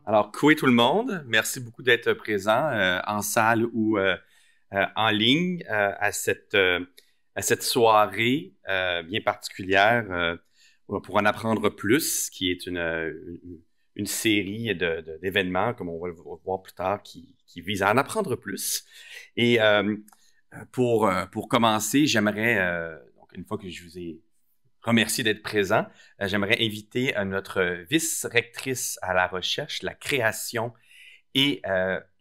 Alors, coucou tout le monde. Merci beaucoup d'être présent en salle ou en ligne à cette soirée bien particulière pour en apprendre plus, qui est une série d'événements, comme on va le voir plus tard, qui vise à en apprendre plus. Et pour commencer, j'aimerais, donc une fois que je vous ai remercier d'être présent. J'aimerais inviter notre vice-rectrice à la recherche, la création et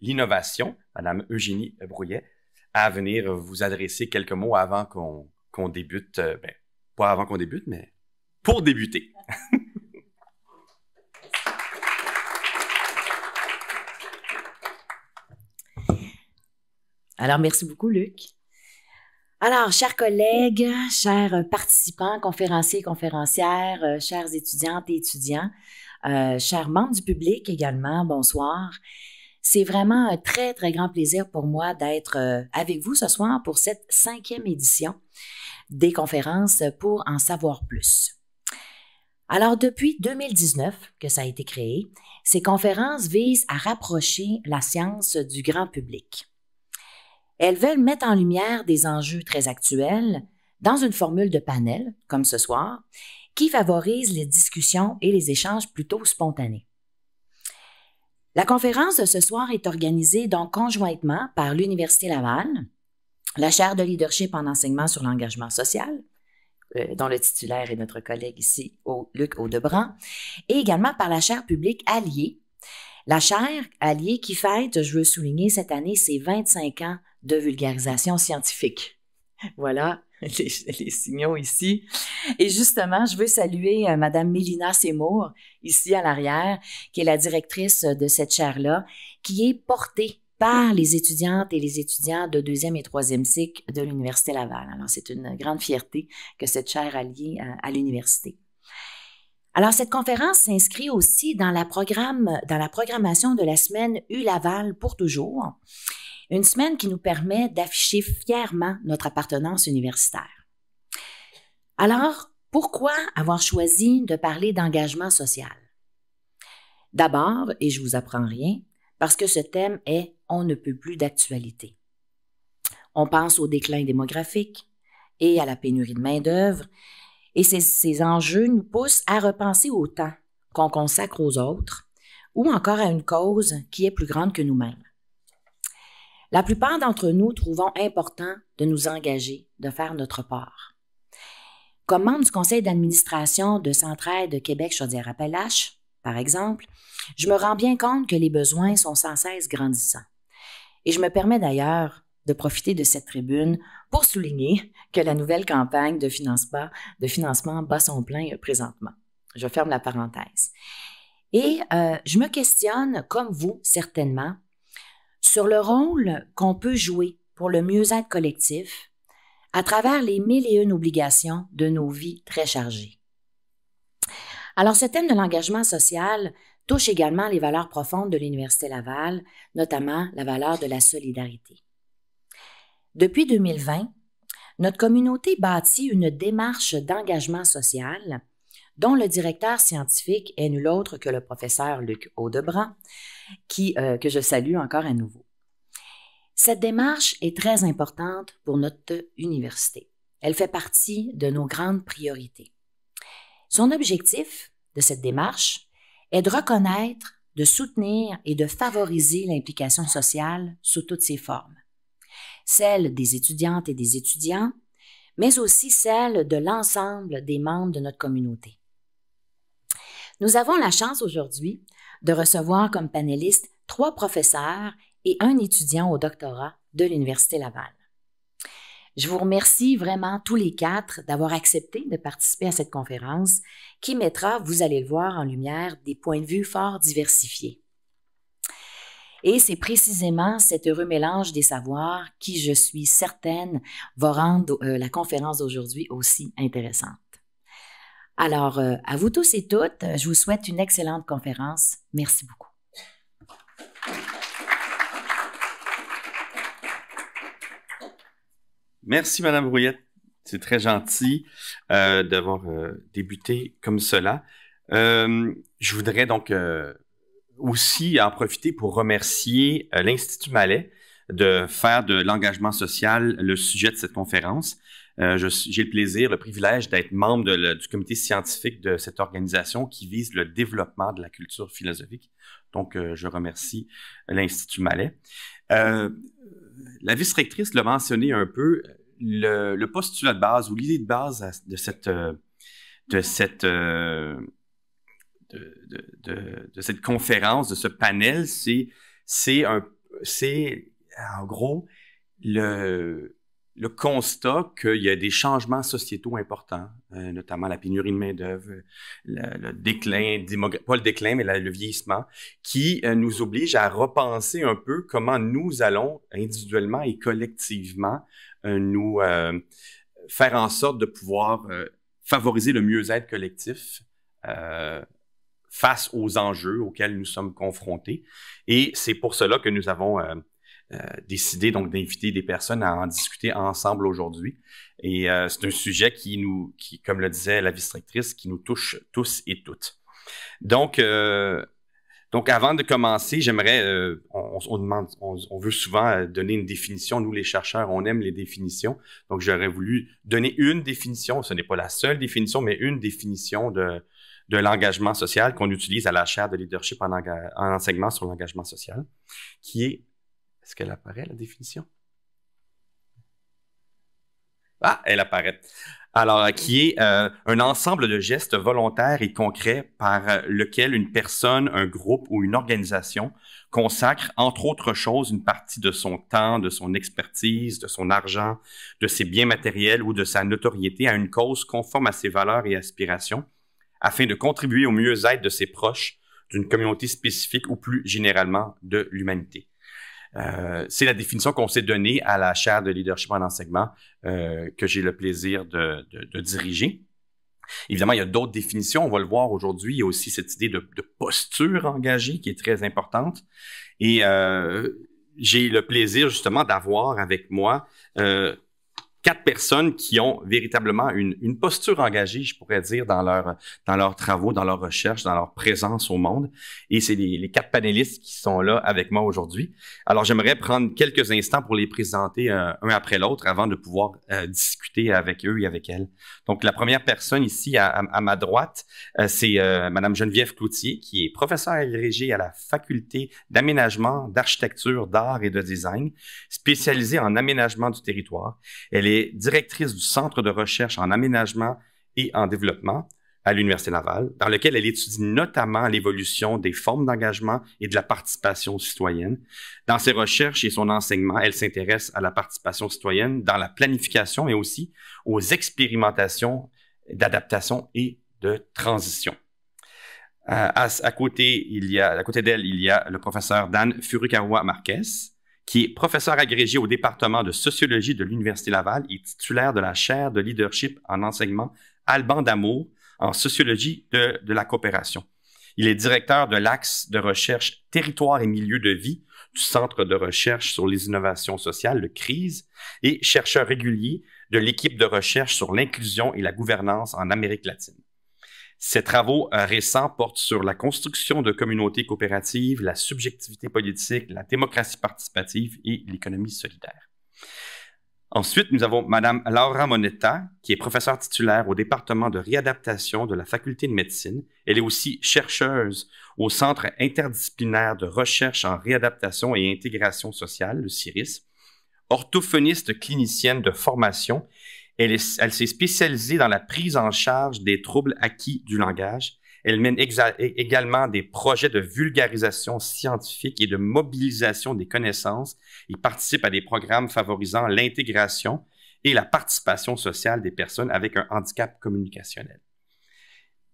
l'innovation, Madame Eugénie Brouillet, à venir vous adresser quelques mots avant qu'on débute. Pas avant qu'on débute, mais pour débuter. Alors, merci beaucoup, Luc. Alors, chers collègues, chers participants, conférenciers et conférencières, chères étudiantes et étudiants, chers membres du public également, bonsoir. C'est vraiment un très, très grand plaisir pour moi d'être avec vous ce soir pour cette 5e édition des conférences pour en savoir plus. Alors, depuis 2019 que ça a été créé, ces conférences visent à rapprocher la science du grand public. Elles veulent mettre en lumière des enjeux très actuels dans une formule de panel, comme ce soir, qui favorise les discussions et les échanges plutôt spontanés. La conférence de ce soir est organisée donc conjointement par l'Université Laval, la chaire de leadership en enseignement sur l'engagement social, dont le titulaire est notre collègue ici, Luc Audebran, et également par la chaire publique Allier. La chaire Allier qui fête, je veux souligner, cette année, ses 25 ans de vulgarisation scientifique. Voilà les signaux ici. Et justement, je veux saluer Madame Mélina Seymour, ici à l'arrière, qui est la directrice de cette chaire-là, qui est portée par les étudiantes et les étudiants de 2e et 3e cycle de l'Université Laval. Alors, c'est une grande fierté que cette chaire allie à l'université. Alors, cette conférence s'inscrit aussi dans la programmation de la semaine U-Laval pour toujours, une semaine qui nous permet d'afficher fièrement notre appartenance universitaire. Alors, pourquoi avoir choisi de parler d'engagement social? D'abord, et je vous apprends rien, parce que ce thème est « On ne peut plus d'actualité ». On pense au déclin démographique et à la pénurie de main-d'œuvre, et ces enjeux nous poussent à repenser au temps qu'on consacre aux autres ou encore à une cause qui est plus grande que nous-mêmes. La plupart d'entre nous trouvons important de nous engager, de faire notre part. Comme membre du conseil d'administration de Centraide Québec-Chaudière-Appalaches, par exemple, je me rends bien compte que les besoins sont sans cesse grandissants. Et je me permets d'ailleurs de profiter de cette tribune pour souligner que la nouvelle campagne de financement bat son plein présentement. Je ferme la parenthèse. Et je me questionne, comme vous certainement, sur le rôle qu'on peut jouer pour le mieux-être collectif à travers les 1001 obligations de nos vies très chargées. Alors, ce thème de l'engagement social touche également les valeurs profondes de l'Université Laval, notamment la valeur de la solidarité. Depuis 2020, notre communauté bâtit une démarche d'engagement social dont le directeur scientifique est nul autre que le professeur Luc Audebran, que je salue encore à nouveau. Cette démarche est très importante pour notre université. Elle fait partie de nos grandes priorités. Son objectif de cette démarche est de reconnaître, de soutenir et de favoriser l'implication sociale sous toutes ses formes. Celle des étudiantes et des étudiants, mais aussi celle de l'ensemble des membres de notre communauté. Nous avons la chance aujourd'hui de recevoir comme panélistes 3 professeurs et un étudiant au doctorat de l'Université Laval. Je vous remercie vraiment tous les 4 d'avoir accepté de participer à cette conférence qui mettra, vous allez le voir, en lumière des points de vue fort diversifiés. Et c'est précisément cet heureux mélange des savoirs qui, je suis certaine, va rendre la conférence d'aujourd'hui aussi intéressante. Alors, à vous tous et toutes, je vous souhaite une excellente conférence. Merci beaucoup. Merci, Madame Brouillette. C'est très gentil d'avoir débuté comme cela. Je voudrais donc aussi en profiter pour remercier l'Institut Malais de faire de l'engagement social le sujet de cette conférence. J'ai le plaisir, le privilège d'être membre du comité scientifique de cette organisation qui vise le développement de la culture philosophique. Donc, je remercie l'Institut Malais. La vice-rectrice l'a mentionné un peu, le postulat de base ou l'idée de base de cette conférence, de ce panel, c'est en gros le constat qu'il y a des changements sociétaux importants, notamment la pénurie de main-d'œuvre, le déclin pas le déclin, mais le vieillissement, qui nous oblige à repenser un peu comment nous allons individuellement et collectivement nous faire en sorte de pouvoir favoriser le mieux-être collectif face aux enjeux auxquels nous sommes confrontés. Et c'est pour cela que nous avons décidé donc d'inviter des personnes à en discuter ensemble aujourd'hui. Et c'est un sujet qui, comme le disait la vice-rectrice, qui nous touche tous et toutes. Donc avant de commencer, j'aimerais, on veut souvent donner une définition. Nous, les chercheurs, on aime les définitions. Donc, j'aurais voulu donner une définition. Ce n'est pas la seule définition, mais une définition de l'engagement social qu'on utilise à la chaire de leadership en enseignement sur l'engagement social, qui est... Est-ce qu'elle apparaît, la définition? Ah, elle apparaît. Alors, qui est un ensemble de gestes volontaires et concrets par lequel une personne, un groupe ou une organisation consacre, entre autres choses, une partie de son temps, de son expertise, de son argent, de ses biens matériels ou de sa notoriété à une cause conforme à ses valeurs et aspirations, afin de contribuer au mieux-être de ses proches, d'une communauté spécifique ou plus généralement de l'humanité. C'est la définition qu'on s'est donnée à la chaire de leadership en enseignement que j'ai le plaisir de diriger. Évidemment, il y a d'autres définitions, on va le voir aujourd'hui. Il y a aussi cette idée de posture engagée qui est très importante. Et j'ai le plaisir justement d'avoir avec moi 4 personnes qui ont véritablement une posture engagée, je pourrais dire, dans leurs travaux, dans leurs recherches, dans leur présence au monde. Et c'est les 4 panélistes qui sont là avec moi aujourd'hui. Alors, j'aimerais prendre quelques instants pour les présenter un après l'autre avant de pouvoir discuter avec eux et avec elles. Donc, la première personne ici à ma droite, c'est Madame Geneviève Cloutier, qui est professeure agrégée à la Faculté d'aménagement, d'architecture, d'art et de design, spécialisée en aménagement du territoire. Elle est directrice du Centre de recherche en aménagement et en développement à l'Université Laval, dans lequel elle étudie notamment l'évolution des formes d'engagement et de la participation citoyenne. Dans ses recherches et son enseignement, elle s'intéresse à la participation citoyenne dans la planification, mais aussi aux expérimentations d'adaptation et de transition. À côté d'elle, il y a le professeur Dan Furukawa-Marquez, qui est professeur agrégé au département de sociologie de l'Université Laval et titulaire de la chaire de leadership en enseignement Alban d'Amour en sociologie de la coopération. Il est directeur de l'axe de recherche Territoire et milieu de vie du Centre de recherche sur les innovations sociales, le CRISE, et chercheur régulier de l'équipe de recherche sur l'inclusion et la gouvernance en Amérique latine. Ses travaux récents portent sur la construction de communautés coopératives, la subjectivité politique, la démocratie participative et l'économie solidaire. Ensuite, nous avons Madame Laura Monetta, qui est professeure titulaire au département de réadaptation de la Faculté de médecine. Elle est aussi chercheuse au Centre interdisciplinaire de recherche en réadaptation et intégration sociale, le CIRIS, orthophoniste clinicienne de formation. Elle s'est spécialisée dans la prise en charge des troubles acquis du langage. Elle mène également des projets de vulgarisation scientifique et de mobilisation des connaissances et participe à des programmes favorisant l'intégration et la participation sociale des personnes avec un handicap communicationnel.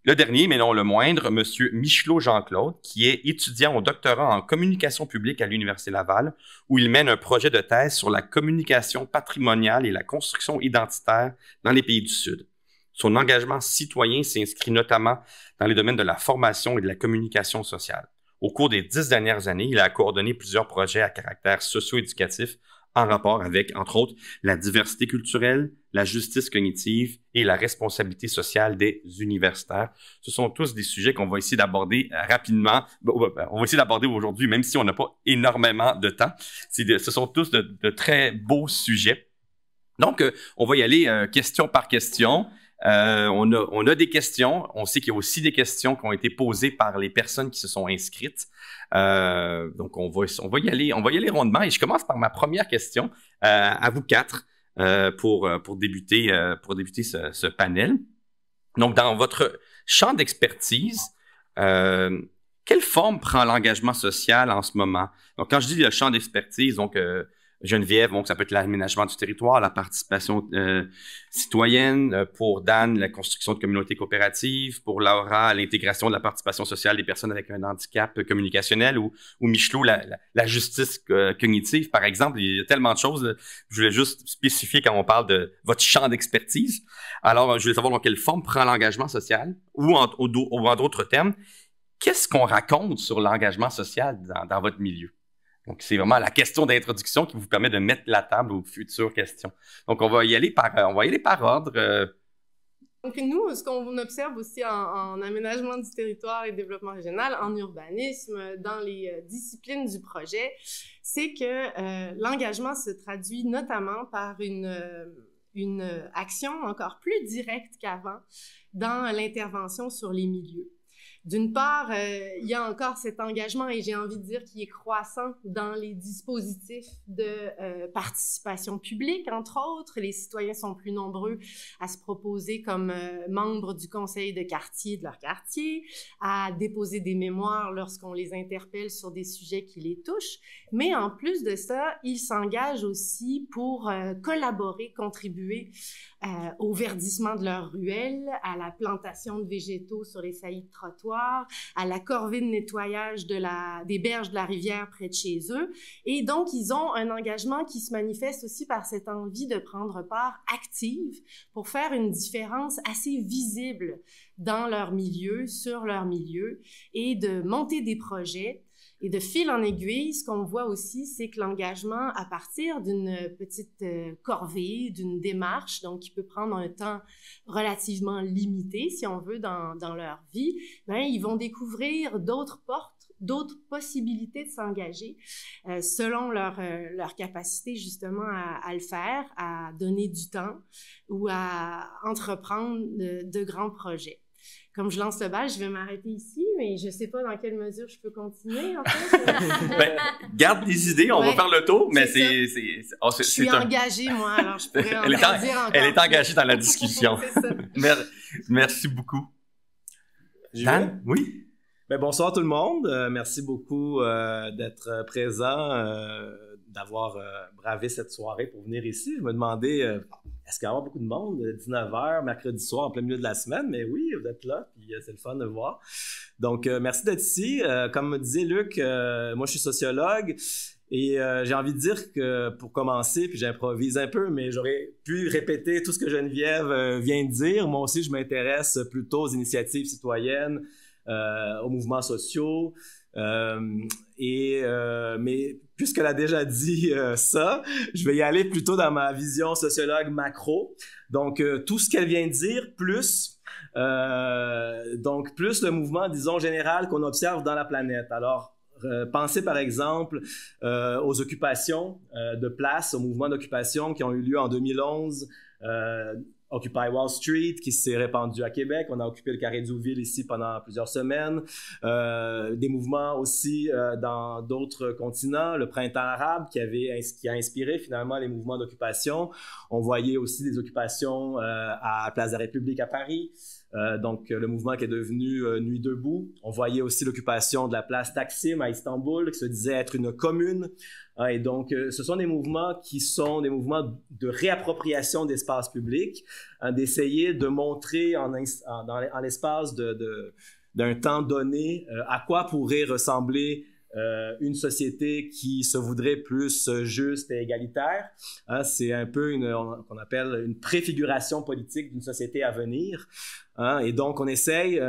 Le dernier, mais non le moindre, M. Michelot Jean-Claude, qui est étudiant au doctorat en communication publique à l'Université Laval, où il mène un projet de thèse sur la communication patrimoniale et la construction identitaire dans les pays du Sud. Son engagement citoyen s'inscrit notamment dans les domaines de la formation et de la communication sociale. Au cours des 10 dernières années, il a coordonné plusieurs projets à caractère socio-éducatif en rapport avec, entre autres, la diversité culturelle, la justice cognitive et la responsabilité sociale des universitaires. Ce sont tous des sujets qu'on va essayer d'aborder rapidement. On va essayer d'aborder aujourd'hui, même si on n'a pas énormément de temps. Ce sont tous de très beaux sujets. Donc, on va y aller question par question. On a des questions. On sait qu'il y a aussi des questions qui ont été posées par les personnes qui se sont inscrites. Donc, on va y aller rondement. Et je commence par ma première question à vous quatre pour débuter ce panel. Donc, dans votre champ d'expertise, quelle forme prend l'engagement social en ce moment? Donc, quand je dis le champ d'expertise, donc Geneviève, donc ça peut être l'aménagement du territoire, la participation citoyenne, pour Dan, la construction de communautés coopératives, pour Laura, l'intégration de la participation sociale des personnes avec un handicap communicationnel, ou Michelot, la justice cognitive, par exemple. Il y a tellement de choses. Je voulais juste spécifier quand on parle de votre champ d'expertise. Alors, je voulais savoir dans quelle forme prend l'engagement social, ou en d'autres termes, qu'est-ce qu'on raconte sur l'engagement social dans votre milieu? Donc, c'est vraiment la question d'introduction qui vous permet de mettre la table aux futures questions. Donc, on va y aller par ordre. Donc, nous, ce qu'on observe aussi en aménagement du territoire et développement régional, en urbanisme, dans les disciplines du projet, c'est que l'engagement se traduit notamment par une action encore plus directe qu'avant dans l'intervention sur les milieux. D'une part, il y a encore cet engagement, et j'ai envie de dire qu'il est croissant dans les dispositifs de participation publique, entre autres. Les citoyens sont plus nombreux à se proposer comme membres du conseil de quartier de leur quartier, à déposer des mémoires lorsqu'on les interpelle sur des sujets qui les touchent. Mais en plus de ça, ils s'engagent aussi pour collaborer, contribuer au verdissement de leurs ruelles, à la plantation de végétaux sur les saillies de trottoir, à la corvée de nettoyage des berges de la rivière près de chez eux. Et donc, ils ont un engagement qui se manifeste aussi par cette envie de prendre part active pour faire une différence assez visible dans leur milieu, sur leur milieu, et de monter des projets. Et de fil en aiguille, ce qu'on voit aussi, c'est que l'engagement, à partir d'une petite corvée, d'une démarche, donc qui peut prendre un temps relativement limité, si on veut, dans leur vie, ben, ils vont découvrir d'autres portes, d'autres possibilités de s'engager selon leur capacité justement à le faire, à donner du temps ou à entreprendre de grands projets. Comme je lance le bal, je vais m'arrêter ici, mais je ne sais pas dans quelle mesure je peux continuer, en fait. Garde les idées, on va faire le tour, mais je suis engagée, moi, alors je pourrais en dire encore. Elle est engagée dans la discussion. C'est ça. Merci beaucoup. Dan, oui? Bonsoir tout le monde. Merci beaucoup d'être présent, d'avoir bravé cette soirée pour venir ici. Je me demandais, est-ce qu'il va y avoir beaucoup de monde? 19h, mercredi soir, en plein milieu de la semaine. Mais oui, vous êtes là, puis c'est le fun de voir. Donc, merci d'être ici. Comme me disait Luc, moi, je suis sociologue. Et j'ai envie de dire que, pour commencer, puis j'improvise un peu, mais j'aurais pu répéter tout ce que Geneviève vient de dire. Moi aussi, je m'intéresse plutôt aux initiatives citoyennes, aux mouvements sociaux. Mais puisqu'elle a déjà dit ça, je vais y aller plutôt dans ma vision sociologue macro. Donc, tout ce qu'elle vient de dire, plus le mouvement, disons, général qu'on observe dans la planète. Alors, pensez par exemple aux occupations de place, aux mouvements d'occupation qui ont eu lieu en 2011, Occupy Wall Street, qui s'est répandu à Québec. On a occupé le carré d'Youville ici pendant plusieurs semaines. Des mouvements aussi dans d'autres continents. Le printemps arabe qui a inspiré finalement les mouvements d'occupation. On voyait aussi des occupations à la Place de la République à Paris. Donc, le mouvement qui est devenu Nuit debout. On voyait aussi l'occupation de la place Taksim à Istanbul, qui se disait être une commune. Et donc, ce sont des mouvements qui sont des mouvements de réappropriation d'espace public, d'essayer de montrer en l'espace d'un temps donné à quoi pourrait ressembler une société qui se voudrait plus juste et égalitaire. C'est un peu qu'on appelle une préfiguration politique d'une société à venir. Et donc, on essaye,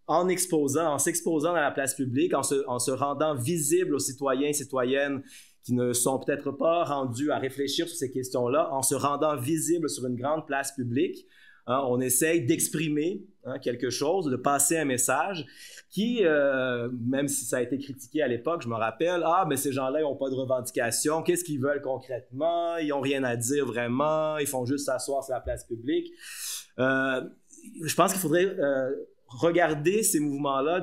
en s'exposant dans la place publique, en se rendant visible aux citoyens et citoyennes qui ne sont peut-être pas rendus à réfléchir sur ces questions-là en se rendant visibles sur une grande place publique. Hein, on essaye d'exprimer quelque chose, de passer un message qui, même si ça a été critiqué à l'époque, je me rappelle, mais ces gens-là, ils n'ont pas de revendications, qu'est-ce qu'ils veulent concrètement, ils n'ont rien à dire vraiment, ils font juste s'asseoir sur la place publique. Je pense qu'il faudrait regarder ces mouvements-là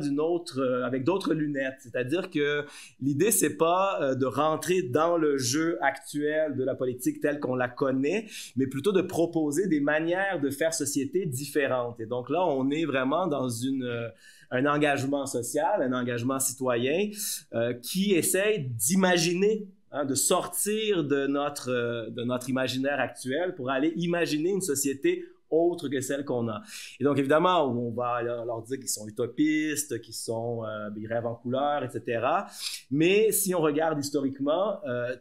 avec d'autres lunettes. C'est-à-dire que l'idée, c'est pas de rentrer dans le jeu actuel de la politique telle qu'on la connaît, mais plutôt de proposer des manières de faire société différentes. Et donc là, on est vraiment dans un engagement social, un engagement citoyen qui essaye d'imaginer, de sortir de notre imaginaire actuel pour aller imaginer une société autre que celle qu'on a. Et donc, évidemment, on va leur dire qu'ils sont utopistes, ils rêvent en couleur, etc. Mais si on regarde historiquement,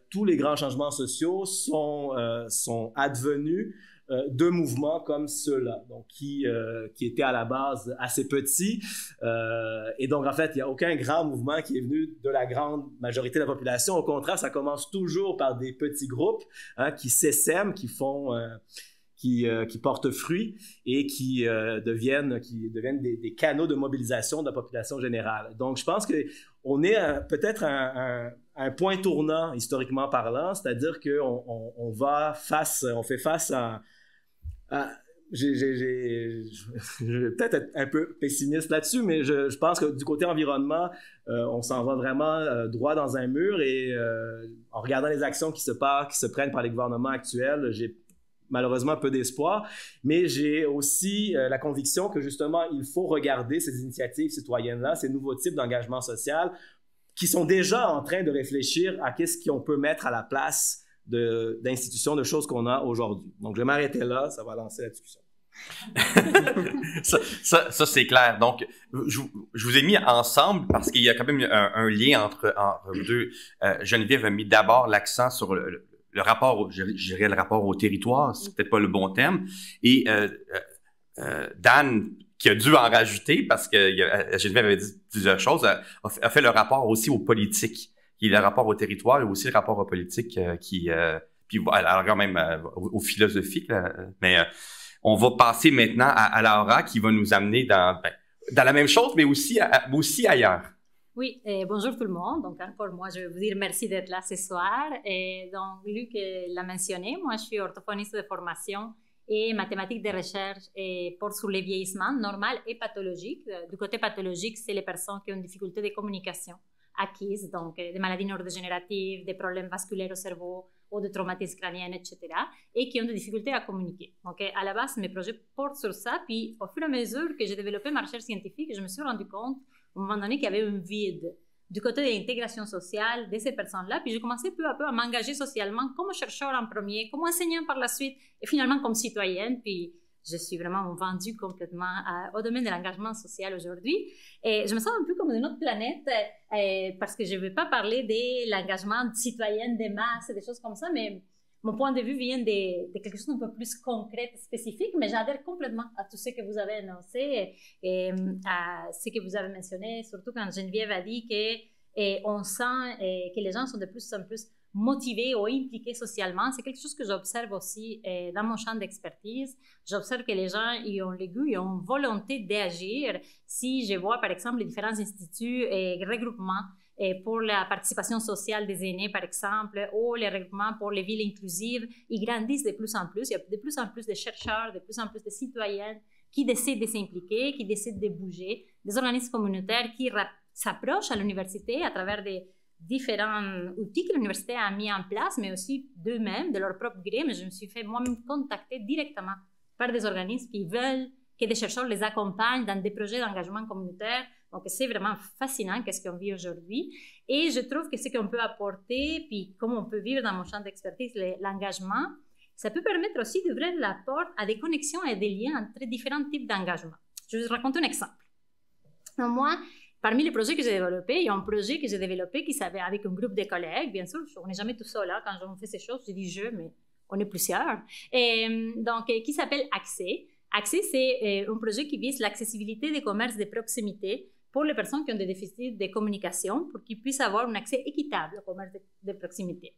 tous les grands changements sociaux sont advenus de mouvements comme ceux-là, donc qui étaient à la base assez petits. Et donc, en fait, il n'y a aucun grand mouvement qui est venu de la grande majorité de la population. Au contraire, ça commence toujours par des petits groupes qui s'essaiment, qui portent fruit et qui deviennent des canaux de mobilisation de la population générale. Donc, je pense qu'on est peut-être à un point tournant, historiquement parlant, c'est-à-dire qu'on fait face à je vais peut-être être un peu pessimiste là-dessus, mais je pense que du côté environnement, on s'en va vraiment droit dans un mur et en regardant les actions qui se prennent par les gouvernements actuels, j'ai malheureusement peu d'espoir, mais j'ai aussi la conviction que justement, il faut regarder ces initiatives citoyennes-là, ces nouveaux types d'engagement social qui sont déjà en train de réfléchir à qu'est-ce qu'on peut mettre à la place d'institutions, de choses qu'on a aujourd'hui. Donc, je vais m'arrêter là, ça va lancer la discussion. ça c'est clair. Donc, je vous ai mis ensemble parce qu'il y a quand même un lien entre vous deux. Geneviève a mis d'abord l'accent sur le rapport, je dirais le rapport au territoire, c'est peut-être pas le bon terme. Et Dan, qui a dû en rajouter parce que Geneviève avait dit plusieurs choses, a fait le rapport aussi aux politiques. Il y a le rapport au territoire et aussi le rapport aux politiques puis alors quand même aux philosophiques. Mais on va passer maintenant à Laura qui va nous amener dans la même chose, mais aussi ailleurs. Oui, bonjour tout le monde. Donc, encore moi, je vais vous dire merci d'être là ce soir. Et donc, Luc l'a mentionné, moi, je suis orthophoniste de formation et mathématique de recherche et porte sur le vieillissement normal et pathologique. Du côté pathologique, c'est les personnes qui ont une difficulté de communication acquises, donc des maladies neurodégénératives, des problèmes vasculaires au cerveau ou des traumatismes crâniens, etc., et qui ont des difficultés à communiquer. Donc, à la base, mes projets portent sur ça. Puis, au fur et à mesure que j'ai développé ma recherche scientifique, je me suis rendu compte à un moment donné qu'il y avait un vide du côté de l'intégration sociale de ces personnes-là. Puis j'ai commencé peu à peu à m'engager socialement comme chercheur en premier, comme enseignant par la suite et finalement comme citoyenne. Puis je suis vraiment vendue complètement au domaine de l'engagement social aujourd'hui. Et je me sens un peu comme d'une autre planète parce que je ne vais pas parler de l'engagement citoyen des masses et des choses comme ça, mais mon point de vue vient de quelque chose d'un peu plus concret, spécifique, mais j'adhère complètement à tout ce que vous avez annoncé et à ce que vous avez mentionné, surtout quand Geneviève a dit qu'on sent que les gens sont de plus en plus motivés ou impliqués socialement. C'est quelque chose que j'observe aussi dans mon champ d'expertise. J'observe que les gens ils ont le goût, ils ont une volonté d'agir. Si je vois, par exemple, les différents instituts et regroupements pour la participation sociale des aînés, par exemple, ou les regroupements pour les villes inclusives, ils grandissent de plus en plus. Il y a de plus en plus de chercheurs, de plus en plus de citoyens qui décident de s'impliquer, qui décident de bouger, des organismes communautaires qui s'approchent à l'université à travers des différents outils que l'université a mis en place, mais aussi d'eux-mêmes, de leur propre gré. Mais je me suis fait moi-même contacter directement par des organismes qui veulent que des chercheurs les accompagnent dans des projets d'engagement communautaire. Donc, c'est vraiment fascinant qu'est-ce qu'on vit aujourd'hui. Et je trouve que ce qu'on peut apporter, puis comment on peut vivre dans mon champ d'expertise, l'engagement, ça peut permettre aussi d'ouvrir la porte à des connexions et des liens entre différents types d'engagement. Je vais vous raconter un exemple. Donc, moi, parmi les projets que j'ai développés, il y a un projet que j'ai développé qui s'avait avec un groupe de collègues. Bien sûr, on n'est jamais tout seul. Hein, quand on fait ces choses, je dis je, mais on est plusieurs. Et, donc, qui s'appelle Accès. Accès, c'est un projet qui vise l'accessibilité des commerces de proximité pour les personnes qui ont des déficits de communication, pour qu'ils puissent avoir un accès équitable au commerce de proximité.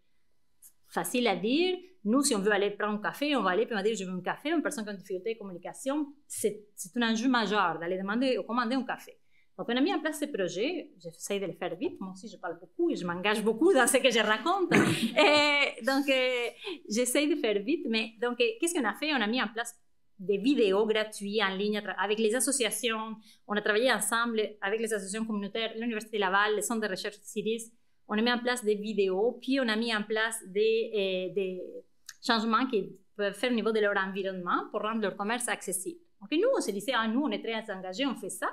Facile à dire, nous, si on veut aller prendre un café, on va aller, puis on va dire, je veux un café. Une personne qui a une difficulté de communication, c'est un enjeu majeur d'aller demander ou commander un café. Donc, on a mis en place ce projet. J'essaie de le faire vite. Moi aussi, je parle beaucoup et je m'engage beaucoup dans ce que je raconte. Et donc, j'essaie de faire vite. Mais donc, qu'est-ce qu'on a fait? On a mis en place des vidéos gratuites en ligne avec les associations. On a travaillé ensemble avec les associations communautaires, l'Université Laval, le Centre de recherche CIRIS. On a mis en place des vidéos, puis on a mis en place des changements qu'ils peuvent faire au niveau de leur environnement pour rendre leur commerce accessible. Donc, nous, on se disait, nous, on est très engagés, on fait ça.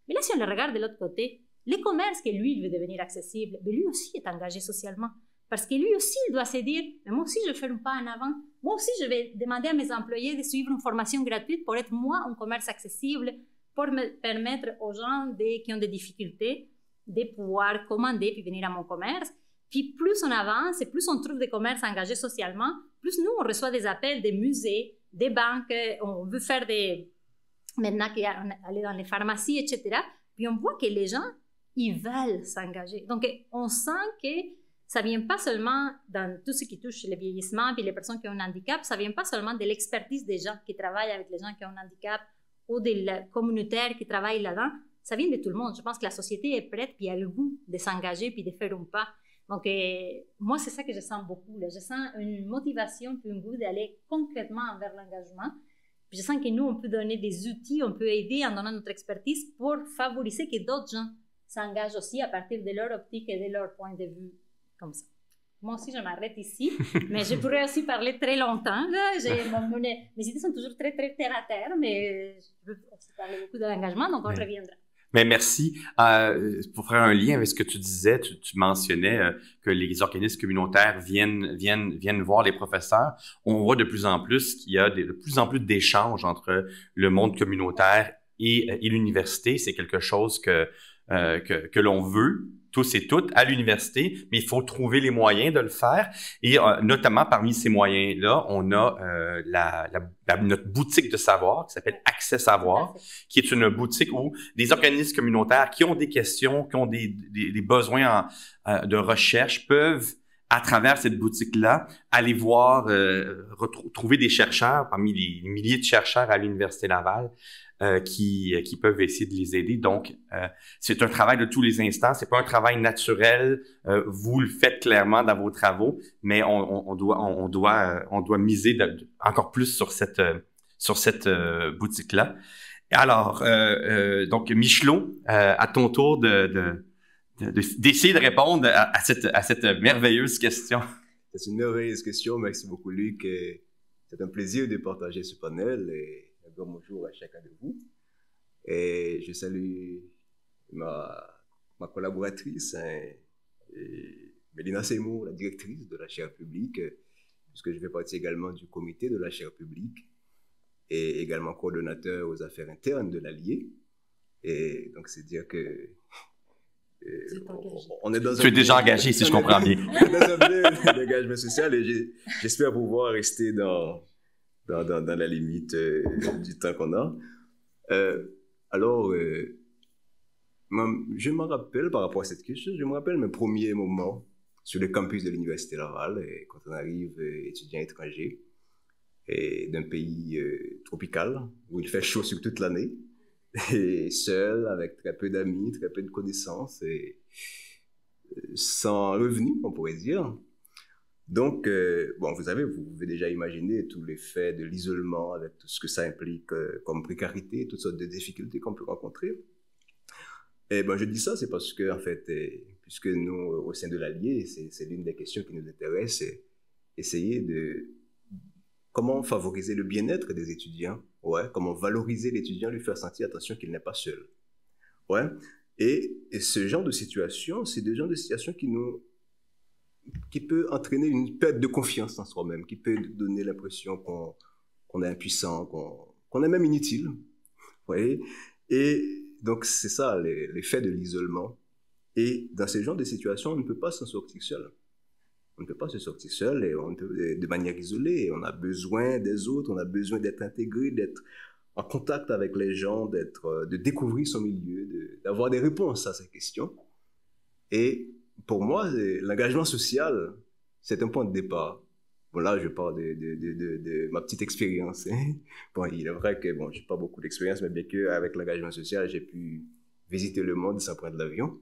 Mais là, si on le regarde de l'autre côté, le commerce que lui, il veut devenir accessible, mais lui aussi est engagé socialement. Parce que lui aussi, il doit se dire, mais moi aussi, je vais faire un pas en avant. Moi aussi, je vais demander à mes employés de suivre une formation gratuite pour être, moi, un commerce accessible, pour me permettre aux gens qui ont des difficultés de pouvoir commander puis venir à mon commerce. Puis plus on avance et plus on trouve des commerces engagés socialement, plus nous, on reçoit des appels des musées, des banques, on veut faire maintenant aller dans les pharmacies, etc. Puis on voit que les gens, ils veulent s'engager. Donc, on sent que ça ne vient pas seulement dans tout ce qui touche le vieillissement puis les personnes qui ont un handicap, ça ne vient pas seulement de l'expertise des gens qui travaillent avec les gens qui ont un handicap ou des communautaires qui travaillent là-dedans. Ça vient de tout le monde. Je pense que la société est prête puis a le goût de s'engager puis de faire un pas. Donc, moi, c'est ça que je sens beaucoup. Là. Je sens une motivation puis un goût d'aller concrètement vers l'engagement. Puis je sens que nous, on peut donner des outils, on peut aider en donnant notre expertise pour favoriser que d'autres gens s'engagent aussi à partir de leur optique et de leur point de vue. Comme ça. Moi aussi, je m'arrête ici, mais je pourrais aussi parler très longtemps. Là. Mes idées sont toujours très, très terre à terre, mais je veux aussi parler beaucoup de l'engagement, donc on reviendra. Mais merci. Pour faire un lien avec ce que tu disais, tu mentionnais que les organismes communautaires viennent voir les professeurs. On voit de plus en plus qu'il y a de plus en plus d'échanges entre le monde communautaire et l'université. C'est quelque chose que l'on veut tous et toutes à l'université, mais il faut trouver les moyens de le faire. Et notamment parmi ces moyens-là, on a notre boutique de savoir qui s'appelle Accès Savoir, qui est une boutique où des organismes communautaires qui ont des questions, qui ont des besoins de recherche peuvent, à travers cette boutique-là, aller voir, trouver des chercheurs parmi les milliers de chercheurs à l'Université Laval qui peuvent essayer de les aider. Donc, c'est un travail de tous les instants. C'est pas un travail naturel. Vous le faites clairement dans vos travaux, mais on doit miser encore plus sur cette boutique-là. Alors, donc, Michelot, à ton tour d'essayer de répondre à cette merveilleuse question. C'est une merveilleuse question. Merci beaucoup, Luc. C'est un plaisir de partager ce panel. Et un bon bonjour à chacun de vous. Et je salue ma collaboratrice, Mélina Seymour, la directrice de la chaire publique, puisque je fais partie également du comité de la chaire publique et également coordonnateur aux affaires internes de l'Allier. Et donc, c'est dire que on est dans tu es déjà engagé, si je comprends bien. On est dans un milieu d'engagement social et j'espère pouvoir rester dans la limite du temps qu'on a. Alors, je me rappelle par rapport à cette question, je me rappelle mes premiers moments sur le campus de l'Université Laval, et quand on arrive étudiant étranger et d'un pays tropical où il fait chaud sur toute l'année, et seul, avec très peu d'amis, très peu de connaissances, et sans revenus, on pourrait dire. Donc, bon, vous pouvez déjà imaginer tous les faits de l'isolement, avec tout ce que ça implique comme précarité, toutes sortes de difficultés qu'on peut rencontrer. Et ben, je dis ça, c'est parce que, en fait, puisque nous, au sein de l'Allier, c'est l'une des questions qui nous intéresse, c'est essayer de comment favoriser le bien-être des étudiants, ouais, comment valoriser l'étudiant, lui faire sentir, attention, qu'il n'est pas seul. Ouais. Et ce genre de situation, c'est des genres de situations qui peut entraîner une perte de confiance en soi-même, qui peut donner l'impression qu'on est impuissant, qu'on est même inutile. Vous voyez? Et donc, c'est ça, l'effet de l'isolement. Et dans ce genre de situation, on ne peut pas s'en sortir seul. On ne peut pas se sortir seul et de manière isolée. On a besoin des autres, on a besoin d'être intégré, d'être en contact avec les gens, de découvrir son milieu, d'avoir des réponses à ces questions. Et pour moi, l'engagement social, c'est un point de départ. Bon, là, je parle de ma petite expérience. Hein. Bon, il est vrai que bon, j'ai pas beaucoup d'expérience, mais bien qu'avec l'engagement social, j'ai pu visiter le monde sans prendre l'avion.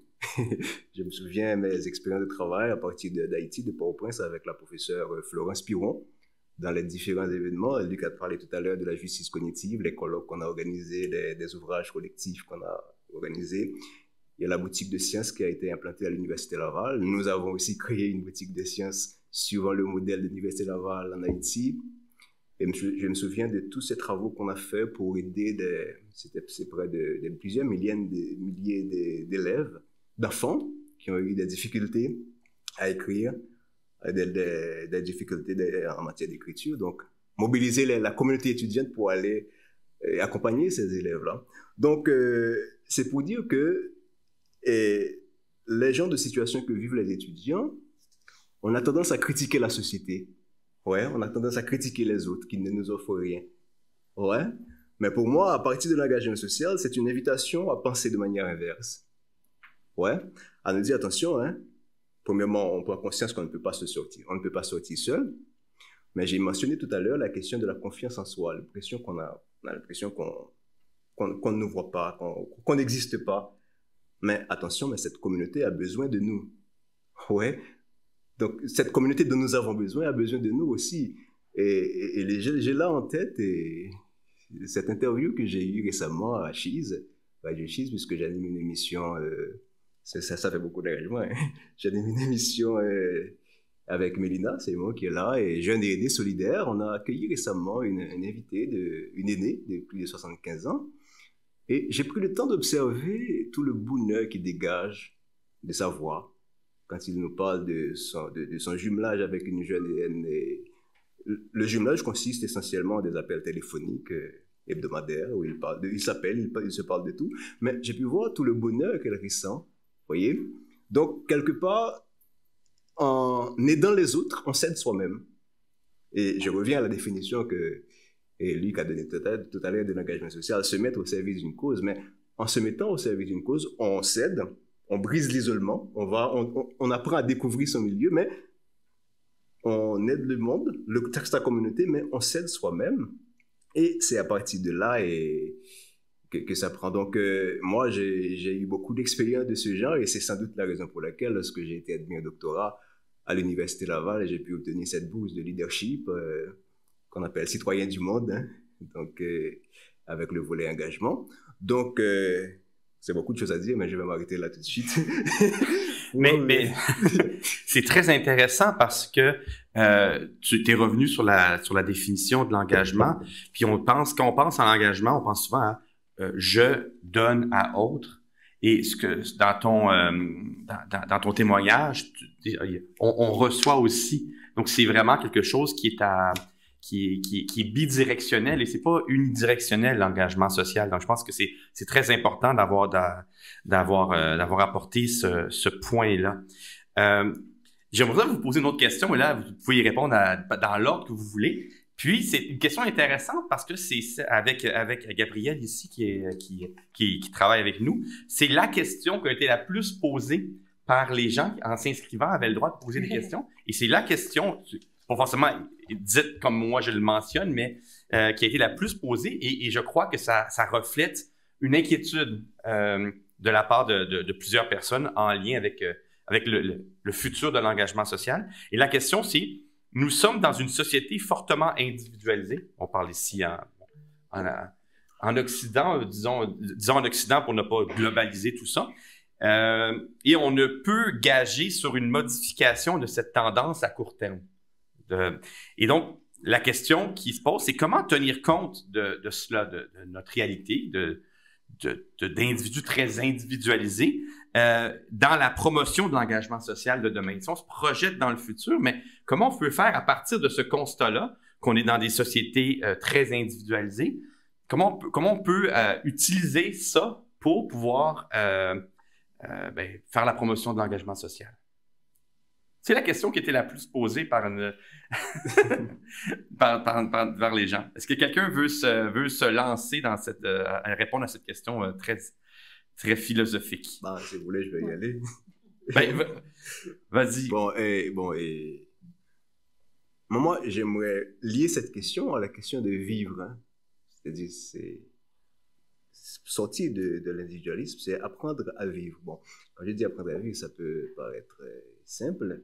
Je me souviens de mes expériences de travail à partir d'Haïti, de Port-au-Prince, avec la professeure Florence Piron, dans les différents événements. Luc a parlé tout à l'heure de la justice cognitive, les colloques qu'on a organisés, des ouvrages collectifs qu'on a organisés. Il y a la boutique de sciences qui a été implantée à l'Université Laval. Nous avons aussi créé une boutique de sciences suivant le modèle de l'Université Laval en Haïti. Et je me souviens de tous ces travaux qu'on a fait pour aider c'est près de plusieurs milliers d'élèves, d'enfants qui ont eu des difficultés à écrire, des difficultés en matière d'écriture. Donc, mobiliser la communauté étudiante pour aller accompagner ces élèves-là. Donc, c'est pour dire que les genres de situations que vivent les étudiants, on a tendance à critiquer la société. Ouais, on a tendance à critiquer les autres qui ne nous offrent rien. Ouais, mais pour moi, à partir de l'engagement social, c'est une invitation à penser de manière inverse. Ouais, à nous dire attention, hein. Premièrement, on prend conscience qu'on ne peut pas se sortir. On ne peut pas sortir seul. Mais j'ai mentionné tout à l'heure la question de la confiance en soi, l'impression qu'on a l'impression qu'on ne nous voit pas, qu'on n'existe pas. Mais attention, mais cette communauté a besoin de nous. Ouais. Donc, cette communauté dont nous avons besoin a besoin de nous aussi. Et j'ai là en tête cette interview que j'ai eue récemment à Cheese, Radio Cheese, puisque j'anime une émission, ça fait beaucoup d'engagement, hein. J'anime une émission avec Mélina, c'est moi qui est là, et Jeunes et Aînés Solidaires. On a accueilli récemment une invitée, une aînée de plus de 75 ans. Et j'ai pris le temps d'observer tout le bonheur qui dégage de sa voix quand il nous parle de son jumelage avec une jeune aînée. Le jumelage consiste essentiellement en des appels téléphoniques hebdomadaires où il s'appelle, il se parle de tout. Mais j'ai pu voir tout le bonheur qu'elle ressent, voyez. Donc, quelque part, en aidant les autres, on s'aide soi-même. Et je reviens à la définition que Luc a donnée tout à l'heure de l'engagement social, se mettre au service d'une cause. Mais en se mettant au service d'une cause, on s'aide, on brise l'isolement, on apprend à découvrir son milieu, mais on aide le monde, sa communauté, mais on s'aide soi-même. Et c'est à partir de là que ça prend. Donc, moi, j'ai eu beaucoup d'expériences de ce genre, et c'est sans doute la raison pour laquelle, lorsque j'ai été admis au doctorat à l'Université Laval, j'ai pu obtenir cette bourse de leadership qu'on appelle citoyen du monde, hein, donc avec le volet engagement. Donc, c'est beaucoup de choses à dire, mais je vais m'arrêter là tout de suite. mais c'est très intéressant parce que tu t'es revenu sur la définition de l'engagement. Puis quand on pense à l'engagement, on pense souvent à je donne à autre. Et dans ton témoignage, on reçoit aussi. Donc c'est vraiment quelque chose qui est bidirectionnel et c'est pas unidirectionnel, l'engagement social. Donc je pense que c'est très important d'avoir apporté ce point-là. J'aimerais vous poser une autre question et là vous pouvez y répondre dans l'ordre que vous voulez. Puis c'est une question intéressante parce que c'est avec Gabriel ici qui travaille avec nous, c'est la question qui a été la plus posée par les gens en s'inscrivant avaient le droit de poser des questions et c'est la question pas forcément dite comme moi je le mentionne, mais qui a été la plus posée et je crois que ça reflète une inquiétude de la part de plusieurs personnes en lien avec le futur de l'engagement social. Et la question, c'est, nous sommes dans une société fortement individualisée. On parle ici en Occident, disons en Occident pour ne pas globaliser tout ça. Et on ne peut gager sur une modification de cette tendance à court terme. Et donc, la question qui se pose, c'est comment tenir compte de cela, de notre réalité, d'individus très individualisés dans la promotion de l'engagement social de demain. Si on se projette dans le futur, mais comment on peut faire à partir de ce constat-là, qu'on est dans des sociétés très individualisées, comment on peut utiliser ça pour pouvoir faire la promotion de l'engagement social? C'est la question qui était la plus posée par les gens. Est-ce que quelqu'un veut se lancer dans à répondre à cette question très, très philosophique? Ben, si vous voulez, je vais y aller. Ben, vas-y. Moi, j'aimerais lier cette question à la question de vivre. Hein. C'est-à-dire, c'est sortir de l'individualisme, c'est apprendre à vivre. Bon, quand je dis apprendre à vivre, ça peut paraître simple,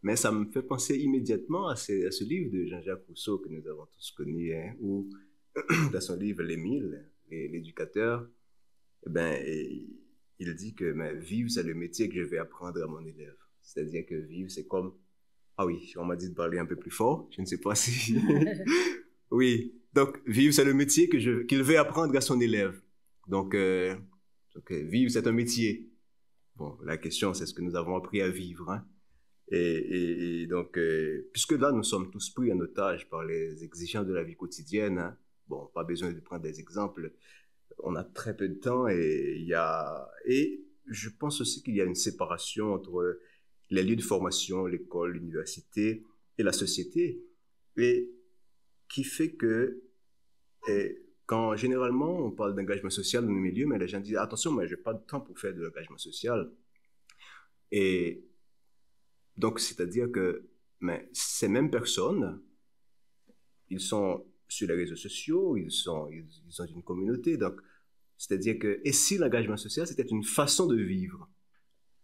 mais ça me fait penser immédiatement à ce livre de Jean-Jacques Rousseau que nous avons tous connu, hein, où dans son livre L'Émile, l'éducateur, il dit que vivre, c'est le métier que je vais apprendre à mon élève. C'est-à-dire que vivre, c'est comme... Ah oui, on m'a dit de parler un peu plus fort, je ne sais pas si... Oui, donc vivre, c'est le métier qu'il veut apprendre à son élève. Donc vivre, c'est un métier. Bon, la question, c'est ce que nous avons appris à vivre. Hein. Et donc, puisque là, nous sommes tous pris en otage par les exigences de la vie quotidienne, hein, bon, pas besoin de prendre des exemples, on a très peu de temps et je pense aussi qu'il y a une séparation entre les lieux de formation, l'école, l'université et la société, et qui fait que quand généralement on parle d'engagement social dans nos milieux, mais les gens disent attention, mais je n'ai pas de temps pour faire de l'engagement social. Et donc, c'est-à-dire que ces mêmes personnes, ils sont sur les réseaux sociaux, ils ont une communauté. Donc, c'est-à-dire que, et si l'engagement social, c'était une façon de vivre,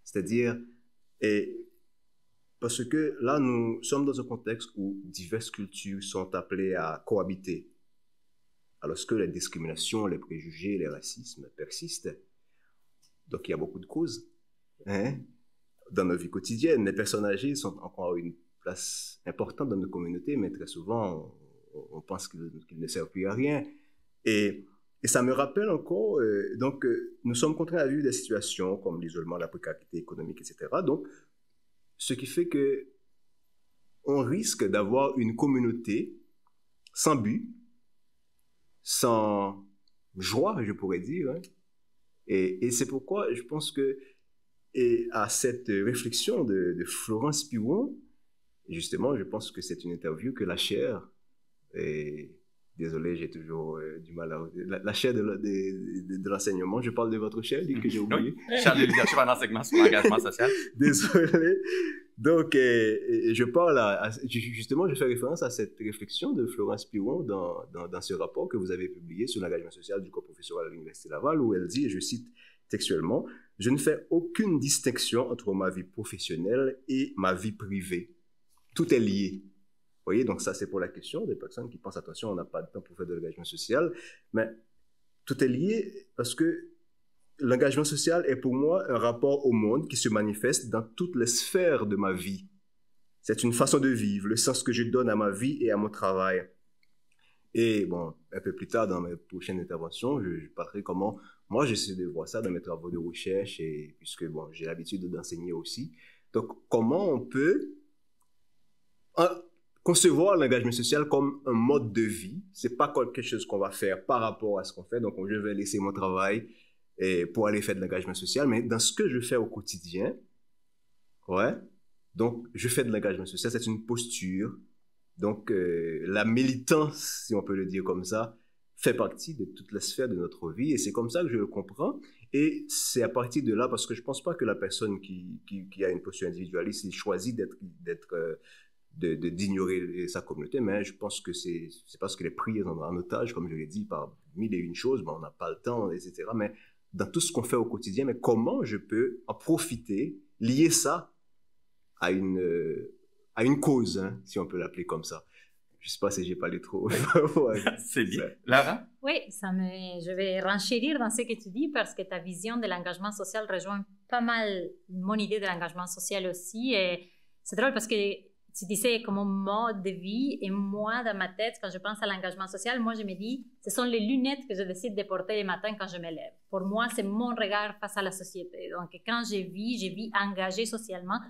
c'est-à-dire, parce que là, nous sommes dans un contexte où diverses cultures sont appelées à cohabiter, alors que les discriminations, les préjugés, les racismes persistent. Donc, il y a beaucoup de causes. Hein? Dans nos vies quotidiennes, les personnes âgées sont encore une place importante dans nos communautés, mais très souvent, on pense qu'ils ne servent plus à rien. Et ça me rappelle encore, nous sommes contraints à vivre des situations comme l'isolement, la précarité économique, etc. Donc, ce qui fait que on risque d'avoir une communauté sans but, sans joie, je pourrais dire. Hein. Et c'est pourquoi je pense que à cette réflexion de Florence Piron, justement, je pense que c'est une interview que la chaire, et désolé, j'ai toujours du mal à... La chaire de l'enseignement, je parle de votre chaire, que j'ai oublié. Oui, chaire de leadership en enseignement sur l'engagement social. Désolé. Donc, je parle justement, je fais référence à cette réflexion de Florence Piron dans ce rapport que vous avez publié sur l'engagement social du corps professoral à l'Université Laval, où elle dit, et je cite textuellement, « Je ne fais aucune distinction entre ma vie professionnelle et ma vie privée. Tout est lié. » Vous voyez, donc ça, c'est pour la question des personnes qui pensent, attention, on n'a pas de temps pour faire de l'engagement social, mais tout est lié parce que l'engagement social est pour moi un rapport au monde qui se manifeste dans toutes les sphères de ma vie. C'est une façon de vivre, le sens que je donne à ma vie et à mon travail. Et bon, un peu plus tard dans mes prochaines interventions, je parlerai comment moi j'essaie de voir ça dans mes travaux de recherche, et puisque bon, j'ai l'habitude d'enseigner aussi. Donc, comment on peut concevoir l'engagement social comme un mode de vie. C'est pas quelque chose qu'on va faire par rapport à ce qu'on fait. Donc, je vais laisser mon travail pour aller faire de l'engagement social, mais dans ce que je fais au quotidien, ouais, donc je fais de l'engagement social, c'est une posture. Donc, la militance, si on peut le dire comme ça, fait partie de toutes les sphères de notre vie, et c'est comme ça que je le comprends. Et c'est à partir de là, parce que je pense pas que la personne qui a une posture individualiste, il choisit d'ignorer sa communauté, mais je pense que c'est parce qu'elle est prise en otage, comme je l'ai dit, par mille et une choses, on n'a pas le temps, etc. Mais dans tout ce qu'on fait au quotidien, mais comment je peux en profiter, lier ça à une cause, hein, si on peut l'appeler comme ça. Je ne sais pas si j'ai parlé trop. Ouais. C'est bien. Lara? Oui, je vais renchérir dans ce que tu dis parce que ta vision de l'engagement social rejoint pas mal mon idée de l'engagement social aussi. Et c'est drôle parce que tu disais comme un mode de vie, et moi, dans ma tête, quand je pense à l'engagement social, moi, je me dis, ce sont les lunettes que je décide de porter le matin quand je me lève. Pour moi, c'est mon regard face à la société. Donc, quand je vis engagée socialement,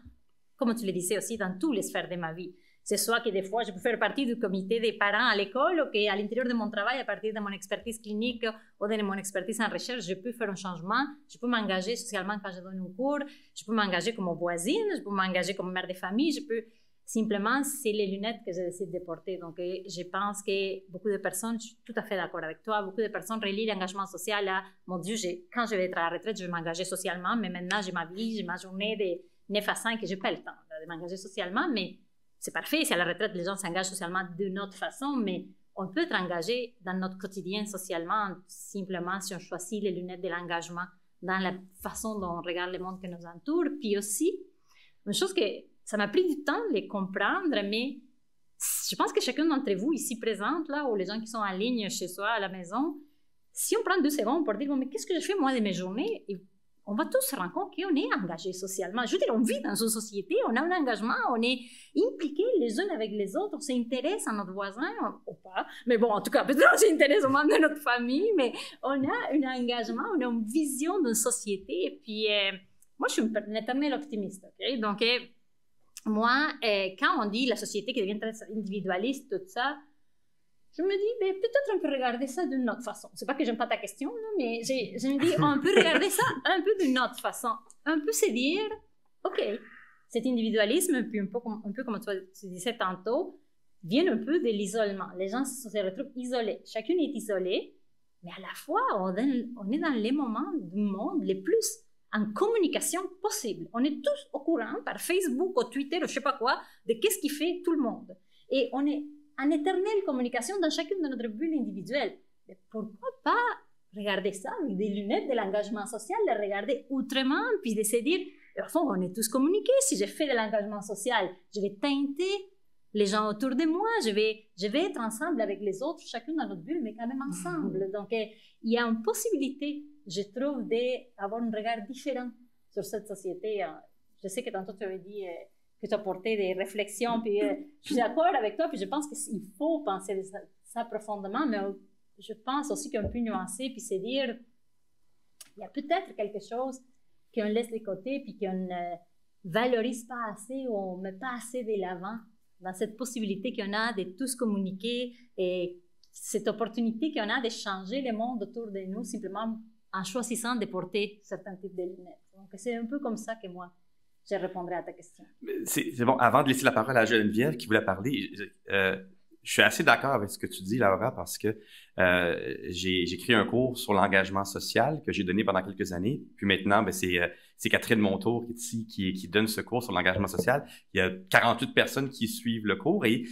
comme tu le disais aussi, dans toutes les sphères de ma vie. C'est soit que des fois, je peux faire partie du comité des parents à l'école ou qu'à l'intérieur de mon travail, à partir de mon expertise clinique ou de mon expertise en recherche, je peux faire un changement. Je peux m'engager socialement quand je donne un cours. Je peux m'engager comme voisine. Je peux m'engager comme mère de famille. Je peux simplement, c'est les lunettes que je décide de porter. Donc, je pense que beaucoup de personnes, je suis tout à fait d'accord avec toi, beaucoup de personnes relient l'engagement social à, mon Dieu, quand je vais être à la retraite, je vais m'engager socialement, mais maintenant, j'ai ma vie, j'ai ma journée de 9 à 5 et je n'ai pas le temps de m'engager socialement, mais c'est parfait, si à la retraite, les gens s'engagent socialement d'une autre façon, mais on peut être engagé dans notre quotidien socialement, simplement si on choisit les lunettes de l'engagement dans la façon dont on regarde le monde qui nous entoure. Puis aussi, une chose que ça m'a pris du temps de les comprendre, mais je pense que chacun d'entre vous ici présente, là, ou les gens qui sont en ligne chez soi, à la maison, si on prend 2 secondes pour dire, bon, mais qu'est-ce que je fais moi de mes journées? Et on va tous se rendre compte qu'on est engagé socialement. Je veux dire, on vit dans une société, on a un engagement, on est impliqués les uns avec les autres, on s'intéresse à notre voisin, ou pas, mais bon, en tout cas, peut-être on s'intéresse aux membres de notre famille, mais on a un engagement, on a une vision d'une société, et puis moi, je suis une éternelle optimiste, ok? Donc, moi, quand on dit la société qui devient très individualiste, tout ça, je me dis, mais peut-être on peut regarder ça d'une autre façon. C'est pas que j'aime pas ta question, là, mais je me dis, on peut regarder ça un peu d'une autre façon. Un peu se dire, OK, cet individualisme, puis un peu comme tu disais tantôt, vient un peu de l'isolement. Les gens se retrouvent isolés. Chacune est isolée, mais à la fois, on est dans les moments du monde les plus en communication possible. On est tous au courant, par Facebook, ou Twitter, ou je sais pas quoi, de qu'est-ce qui fait tout le monde. Et on est en éternelle communication dans chacune de notre bulle individuelle. Mais pourquoi pas regarder ça avec des lunettes de l'engagement social, les regarder autrement, puis de se dire, au fond, on est tous communiqués. Si je fais de l'engagement social, je vais teinter les gens autour de moi, je vais être ensemble avec les autres, chacune dans notre bulle, mais quand même ensemble. Donc, il y a une possibilité, je trouve, d'avoir un regard différent sur cette société. Je sais que tantôt tu avais dit que tu apportais des réflexions, puis je suis d'accord avec toi, puis je pense qu'il faut penser ça profondément, mais je pense aussi qu'on peut nuancer, puis se dire, il y a peut-être quelque chose qu'on laisse de côté, puis qu'on ne valorise pas assez, ou on ne met pas assez de l'avant dans cette possibilité qu'on a de tous communiquer, et cette opportunité qu'on a de changer le monde autour de nous, simplement en choisissant de porter certains types de lunettes. Donc, c'est un peu comme ça que moi, je répondrai à ta question. C'est bon. Avant de laisser la parole à Geneviève qui voulait parler, je suis assez d'accord avec ce que tu dis, Laura, parce que j'ai écrit un cours sur l'engagement social que j'ai donné pendant quelques années. Puis maintenant, ben, c'est Catherine Montour qui est ici, qui donne ce cours sur l'engagement social. Il y a 48 personnes qui suivent le cours et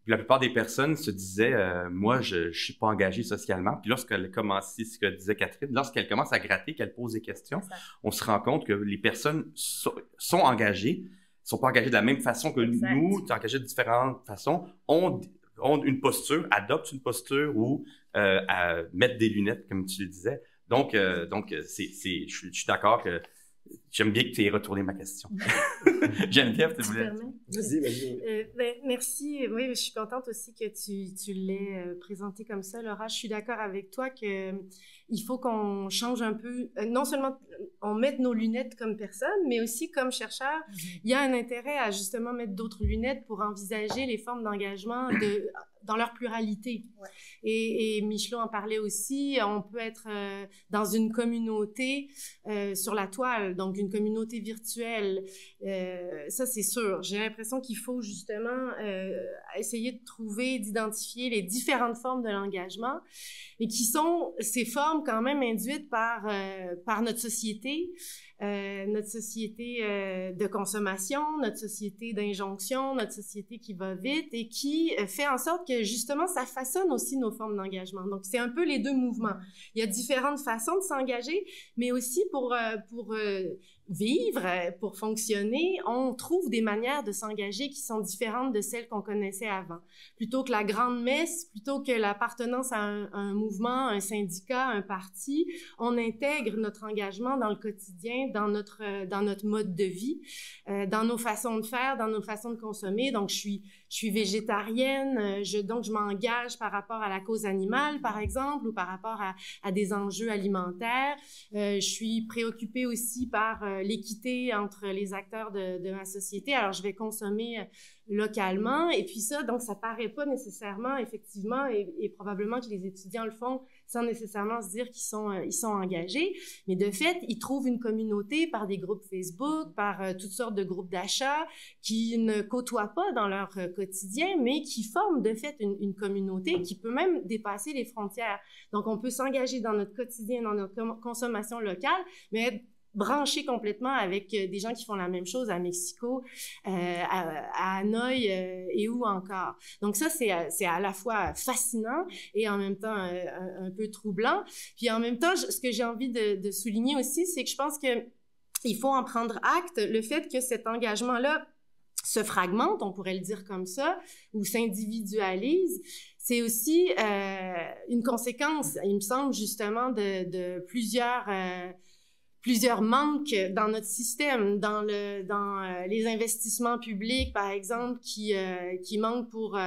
la plupart des personnes se disaient moi, je suis pas engagée socialement. Puis lorsqu'elle commence, ce que disait Catherine, lorsqu'elle commence à gratter, qu'elle pose des questions, on se rend compte que les personnes sont engagées, sont pas engagés de la même façon que nous, engagés de différentes façons, ont une posture, adoptent une posture ou mettent des lunettes, comme tu le disais. Donc, je suis d'accord que j'aime bien que tu aies retourné ma question. Geneviève, tu voulais... Vas-y. Merci. Oui, je suis contente aussi que tu l'aies présenté comme ça, Laura. Je suis d'accord avec toi qu'il faut qu'on change un peu, non seulement on mette nos lunettes comme personne, mais aussi comme chercheur. Il y a un intérêt à justement mettre d'autres lunettes pour envisager les formes d'engagement dans leur pluralité. Ouais. Et Michelot en parlait aussi, on peut être dans une communauté sur la toile, donc une communauté virtuelle. Ça, c'est sûr. J'ai l'impression qu'il faut justement essayer de trouver, d'identifier les différentes formes de l'engagement, et qui sont ces formes quand même induites par notre société. Notre société de consommation, notre société d'injonction, notre société qui va vite et qui fait en sorte que justement ça façonne aussi nos formes d'engagement. Donc c'est un peu les deux mouvements. Il y a différentes façons de s'engager, mais aussi pour vivre, pour fonctionner, on trouve des manières de s'engager qui sont différentes de celles qu'on connaissait avant. Plutôt que la grande messe, plutôt que l'appartenance à un mouvement, un syndicat, un parti, on intègre notre engagement dans le quotidien, dans notre mode de vie, dans nos façons de faire, dans nos façons de consommer. Donc, je suis végétarienne, donc je m'engage par rapport à la cause animale, par exemple, ou par rapport à des enjeux alimentaires. Je suis préoccupée aussi par l'équité entre les acteurs de ma société. Alors, je vais consommer localement. Et puis ça, donc, ça paraît pas nécessairement, effectivement, et probablement que les étudiants le font sans nécessairement se dire qu'ils sont engagés. Mais de fait, ils trouvent une communauté par des groupes Facebook, par toutes sortes de groupes d'achat qui ne côtoient pas dans leur quotidien, mais qui forment de fait une communauté qui peut même dépasser les frontières. Donc, on peut s'engager dans notre quotidien, dans notre consommation locale, mais être branché complètement avec des gens qui font la même chose à Mexico, à Hanoï et où encore. Donc ça, c'est à la fois fascinant et en même temps un peu troublant. Puis en même temps, ce que j'ai envie de souligner aussi, c'est que je pense qu'il faut en prendre acte, le fait que cet engagement-là se fragmente, on pourrait le dire comme ça, ou s'individualise. C'est aussi une conséquence, il me semble, justement, de plusieurs manques dans notre système, dans les investissements publics, par exemple, qui manquent pour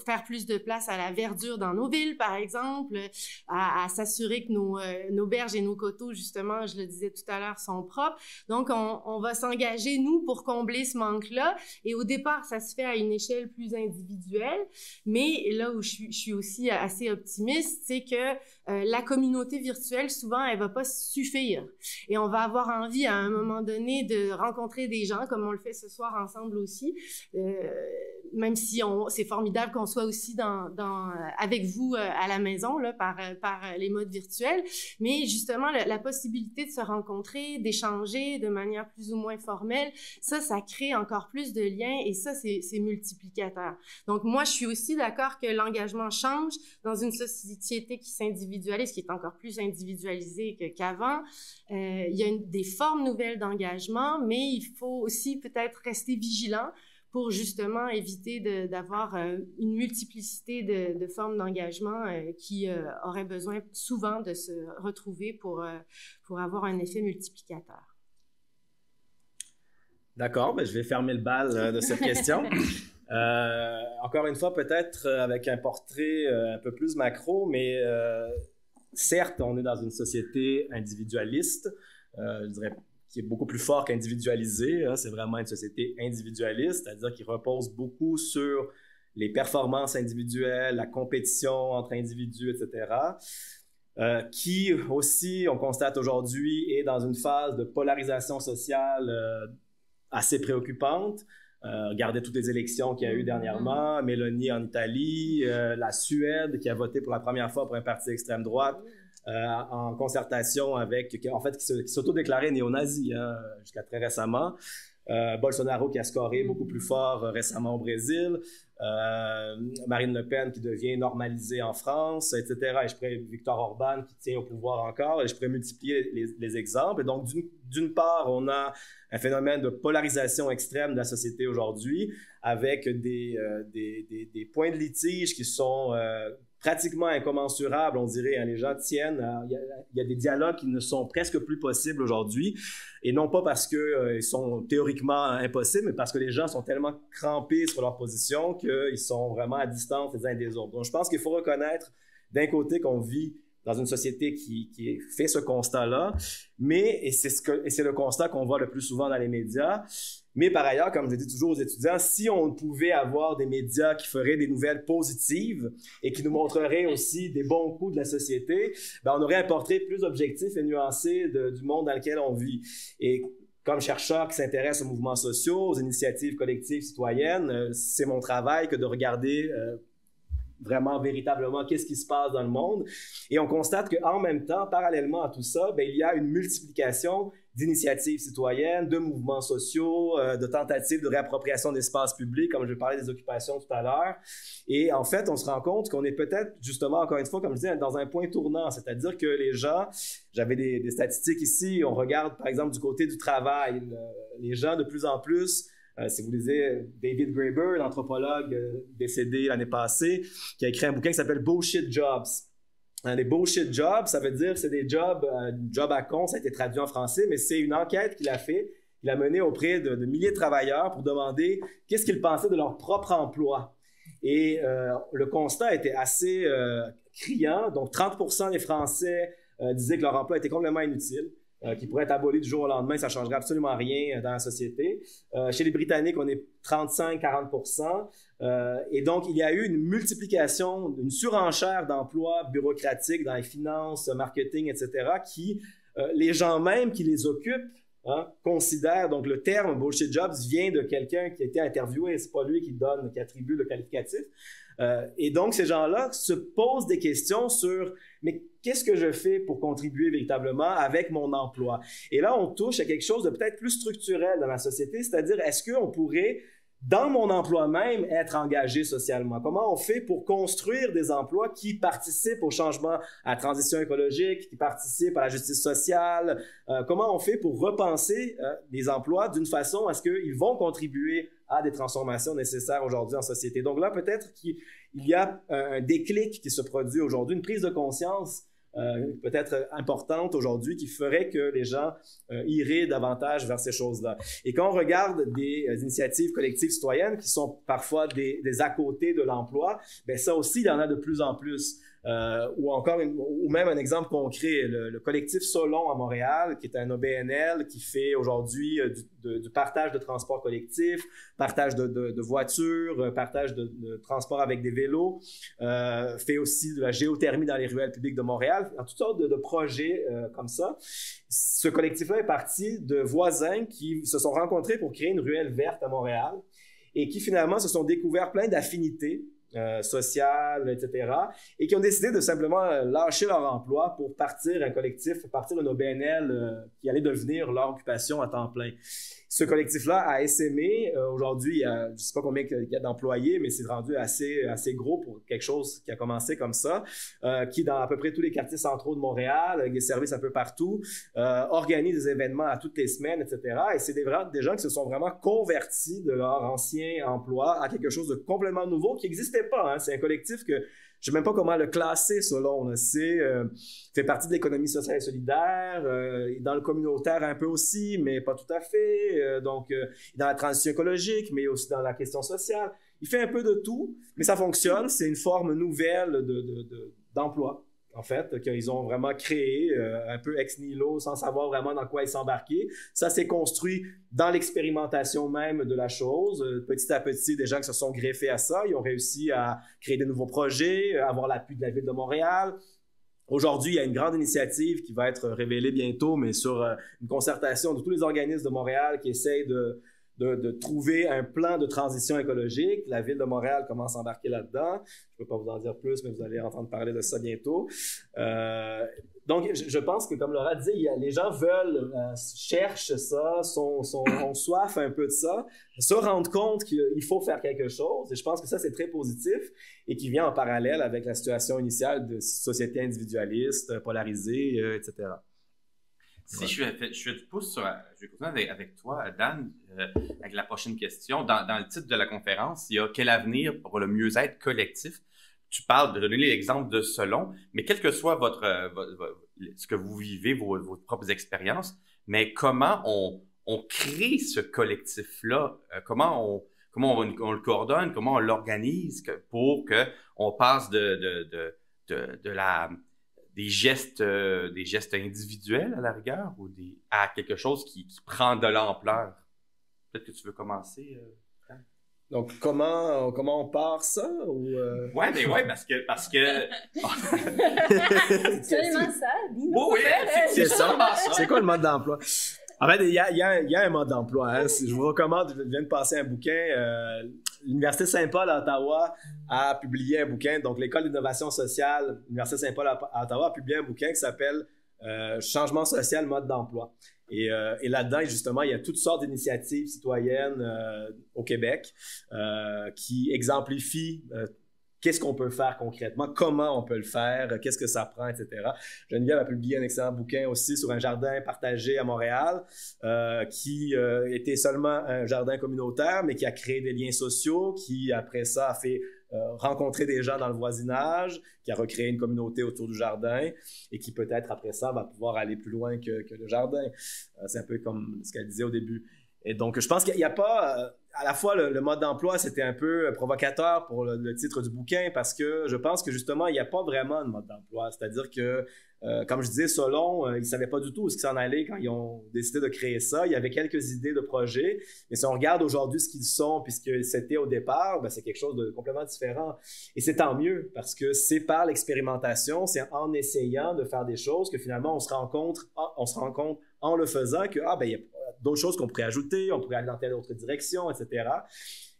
faire plus de place à la verdure dans nos villes, par exemple, à s'assurer que nos berges et nos coteaux, justement, je le disais tout à l'heure, sont propres. Donc, on va s'engager, nous, pour combler ce manque-là. Et au départ, ça se fait à une échelle plus individuelle. Mais là où je suis aussi assez optimiste, c'est que la communauté virtuelle, souvent, elle va pas suffire. Et on va avoir envie, à un moment donné, de rencontrer des gens, comme on le fait ce soir ensemble aussi, même si c'est formidable qu'on soit aussi avec vous à la maison, là, par les modes virtuels. Mais justement, la possibilité de se rencontrer, d'échanger de manière plus ou moins formelle, ça crée encore plus de liens et ça, c'est multiplicateur. Donc, moi, je suis aussi d'accord que l'engagement change dans une société qui s'individualise, qui est encore plus individualisée qu'avant. Il y a des formes nouvelles d'engagement, mais il faut aussi peut-être rester vigilant pour justement éviter d'avoir une multiplicité de formes d'engagement qui auraient besoin souvent de se retrouver pour avoir un effet multiplicateur. D'accord, ben je vais fermer le bal de cette question. Encore une fois, peut-être avec un portrait un peu plus macro, mais certes, on est dans une société individualiste, je dirais qui est beaucoup plus fort qu'individualisée. Hein, c'est vraiment une société individualiste, c'est-à-dire qui repose beaucoup sur les performances individuelles, la compétition entre individus, etc. Qui aussi, on constate aujourd'hui, est dans une phase de polarisation sociale assez préoccupante. Regardez toutes les élections qu'il y a eu dernièrement, Mélanie en Italie, la Suède qui a voté pour la première fois pour un parti d'extrême droite en concertation avec, en fait, qui s'auto-déclarait néo-nazi jusqu'à très récemment. Bolsonaro qui a scoré beaucoup plus fort récemment au Brésil, Marine Le Pen qui devient normalisée en France, etc. Et Viktor Orban qui tient au pouvoir encore, et je pourrais multiplier les exemples. Et donc, d'une part, on a un phénomène de polarisation extrême de la société aujourd'hui, avec des points de litige qui sont pratiquement incommensurables, on dirait. Hein, les gens tiennent. Il y a des dialogues qui ne sont presque plus possibles aujourd'hui, et non pas parce qu'ils sont théoriquement impossibles, mais parce que les gens sont tellement crampés sur leur position qu'ils sont vraiment à distance les uns des autres. Donc, je pense qu'il faut reconnaître, d'un côté, qu'on vit dans une société qui fait ce constat-là, et c'est le constat qu'on voit le plus souvent dans les médias. Mais par ailleurs, comme je dis toujours aux étudiants, si on pouvait avoir des médias qui feraient des nouvelles positives et qui nous montreraient aussi des bons coups de la société, ben on aurait un portrait plus objectif et nuancé du monde dans lequel on vit. Et comme chercheur qui s'intéresse aux mouvements sociaux, aux initiatives collectives citoyennes, c'est mon travail que de regarder vraiment, véritablement, qu'est-ce qui se passe dans le monde. Et on constate qu'en même temps, parallèlement à tout ça, ben, il y a une multiplication d'initiatives citoyennes, de mouvements sociaux, de tentatives de réappropriation d'espaces publics, comme je parlais des occupations tout à l'heure. Et en fait, on se rend compte qu'on est peut-être, justement, encore une fois, comme je disais, dans un point tournant. C'est-à-dire que les gens, j'avais des statistiques ici, on regarde, par exemple, du côté du travail, les gens, de plus en plus, si vous lisez David Graeber, l'anthropologue décédé l'année passée, qui a écrit un bouquin qui s'appelle « Bullshit Jobs ». Les bullshit jobs, ça veut dire c'est des jobs à con, ça a été traduit en français, mais c'est une enquête qu'il a fait, qu'il a menée auprès de milliers de travailleurs pour demander qu'est-ce qu'ils pensaient de leur propre emploi. Et le constat était assez criant. Donc 30% des Français disaient que leur emploi était complètement inutile. qui pourrait être aboli du jour au lendemain, ça ne changerait absolument rien dans la société. Chez les Britanniques, on est 35-40%. Et donc, il y a eu une multiplication, une surenchère d'emplois bureaucratiques dans les finances, marketing, etc., qui, les gens même qui les occupent, considèrent, donc le terme bullshit jobs vient de quelqu'un qui a été interviewé, c'est pas lui qui attribue le qualificatif. Et donc, ces gens-là se posent des questions sur mais qu'est-ce que je fais pour contribuer véritablement avec mon emploi? Et là, on touche à quelque chose de peut-être plus structurel dans la société, c'est-à-dire est-ce qu'on pourrait, dans mon emploi même, être engagé socialement? Comment on fait pour construire des emplois qui participent au changement, à la transition écologique, qui participent à la justice sociale? Comment on fait pour repenser des emplois d'une façon à ce qu'ils vont contribuer à des transformations nécessaires aujourd'hui en société? Donc là, peut-être qu'il y a un déclic qui se produit aujourd'hui, une prise de conscience peut-être importante aujourd'hui qui ferait que les gens iraient davantage vers ces choses-là. Et quand on regarde des initiatives collectives citoyennes qui sont parfois des à-côtés de l'emploi, bien ça aussi, il y en a de plus en plus. Ou même un exemple concret, le collectif Solon à Montréal, qui est un OBNL qui fait aujourd'hui du partage de transport collectif, partage de voitures, partage de transport avec des vélos, fait aussi de la géothermie dans les ruelles publiques de Montréal, en toutes sortes de projets comme ça. Ce collectif-là est parti de voisins qui se sont rencontrés pour créer une ruelle verte à Montréal et qui finalement se sont découverts plein d'affinités sociales, etc., et qui ont décidé de simplement lâcher leur emploi pour partir un collectif, partir une OBNL qui allait devenir leur occupation à temps plein. Ce collectif-là a essaimé. Aujourd'hui, je ne sais pas combien il y a d'employés, mais c'est rendu assez gros pour quelque chose qui a commencé comme ça, qui, dans à peu près tous les quartiers centraux de Montréal, avec des services un peu partout, organise des événements à toutes les semaines, etc. Et c'est des gens qui se sont vraiment convertis de leur ancien emploi à quelque chose de complètement nouveau qui n'existait pas. Hein. C'est un collectif que je ne sais même pas comment le classer selon. Fait partie de l'économie sociale et solidaire, dans le communautaire un peu aussi, mais pas tout à fait. Donc, dans la transition écologique, mais aussi dans la question sociale. Il fait un peu de tout, mais ça fonctionne. C'est une forme nouvelle d'emploi, en fait, qu'ils ont vraiment créé un peu ex nihilo, sans savoir vraiment dans quoi ils s'embarquaient. Ça s'est construit dans l'expérimentation même de la chose. Petit à petit, des gens qui se sont greffés à ça, ils ont réussi à créer de nouveaux projets, avoir l'appui de la Ville de Montréal. Aujourd'hui, il y a une grande initiative qui va être révélée bientôt, mais sur une concertation de tous les organismes de Montréal qui essayent de trouver un plan de transition écologique. La Ville de Montréal commence à embarquer là-dedans. Je ne peux pas vous en dire plus, mais vous allez entendre parler de ça bientôt. Donc, je pense que, comme Laura disait, les gens cherchent ça, ont soif un peu de ça, se rendent compte qu'il faut faire quelque chose. Et je pense que ça, c'est très positif et qui vient en parallèle avec la situation initiale de société individualiste, polarisée, etc. Si je fais du pouce je vais continuer avec toi, Dan, avec la prochaine question. Dans le titre de la conférence, il y a « Quel avenir pour le mieux-être collectif ?» Tu parles de donner l'exemple de Solon, mais quel que soit ce que vous vivez, vos propres expériences, mais comment on crée ce collectif-là? Comment on le coordonne? Comment on l'organise pour qu'on passe des gestes individuels à la rigueur ou à quelque chose qui prend de l'ampleur? Peut-être que tu veux commencer. Donc, comment on part ça? Ouais, parce que... C'est absolument ça. Oui, c'est ça. C'est quoi le mode d'emploi? En fait, il y a un mode d'emploi. Hein. Je vous recommande, je viens de passer un bouquin. L'Université Saint-Paul à Ottawa a publié un bouquin. Donc, l'École d'innovation sociale, l'Université Saint-Paul à Ottawa a publié un bouquin qui s'appelle Changement social, mode d'emploi. Et là-dedans, justement, il y a toutes sortes d'initiatives citoyennes au Québec qui exemplifient qu'est-ce qu'on peut faire concrètement, comment on peut le faire, qu'est-ce que ça prend, etc. Geneviève a publié un excellent bouquin aussi sur un jardin partagé à Montréal qui était seulement un jardin communautaire, mais qui a créé des liens sociaux, qui après ça a fait rencontrer des gens dans le voisinage, qui a recréé une communauté autour du jardin et qui peut-être après ça va pouvoir aller plus loin que le jardin. C'est un peu comme ce qu'elle disait au début. Et donc, je pense qu'il n'y a pas... à la fois, le mode d'emploi, c'était un peu provocateur pour le titre du bouquin parce que je pense que justement, il n'y a pas vraiment de mode d'emploi. C'est-à-dire que, comme je disais, Solon, ils ne savaient pas du tout où ils s'en allaient quand ils ont décidé de créer ça. Il y avait quelques idées de projets, mais si on regarde aujourd'hui ce qu'ils sont puis ce que c'était au départ, ben, c'est quelque chose de complètement différent. Et c'est tant mieux parce que c'est par l'expérimentation, c'est en essayant de faire des choses que finalement, on se rend compte en le faisant que, il y a d'autres choses qu'on pourrait ajouter, on pourrait aller dans telle autre direction, etc.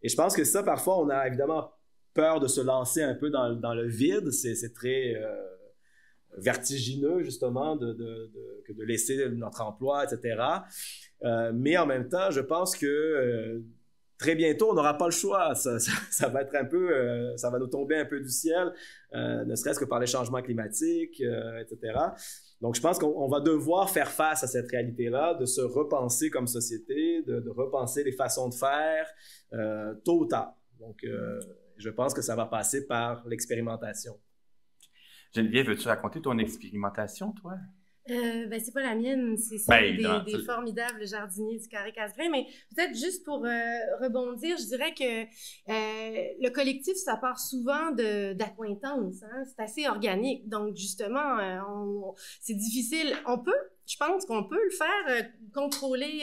Et je pense que ça, parfois, on a évidemment peur de se lancer un peu dans le vide. C'est très vertigineux, justement, que de laisser notre emploi, etc. Mais en même temps, je pense que très bientôt, on n'aura pas le choix. Ça va être un peu... ça va nous tomber un peu du ciel, ne serait-ce que par les changements climatiques, etc. Donc, je pense qu'on va devoir faire face à cette réalité-là, de se repenser comme société, de repenser les façons de faire, tôt ou tard. Donc, je pense que ça va passer par l'expérimentation. Geneviève, veux-tu raconter ton expérimentation, toi? C'est pas la mienne, c'est celle des formidables jardiniers du Carré Casgrain, mais peut-être juste pour rebondir, je dirais que le collectif, ça part souvent d'acquaintances, hein? C'est assez organique, donc justement, c'est difficile, je pense qu'on peut le faire, contrôler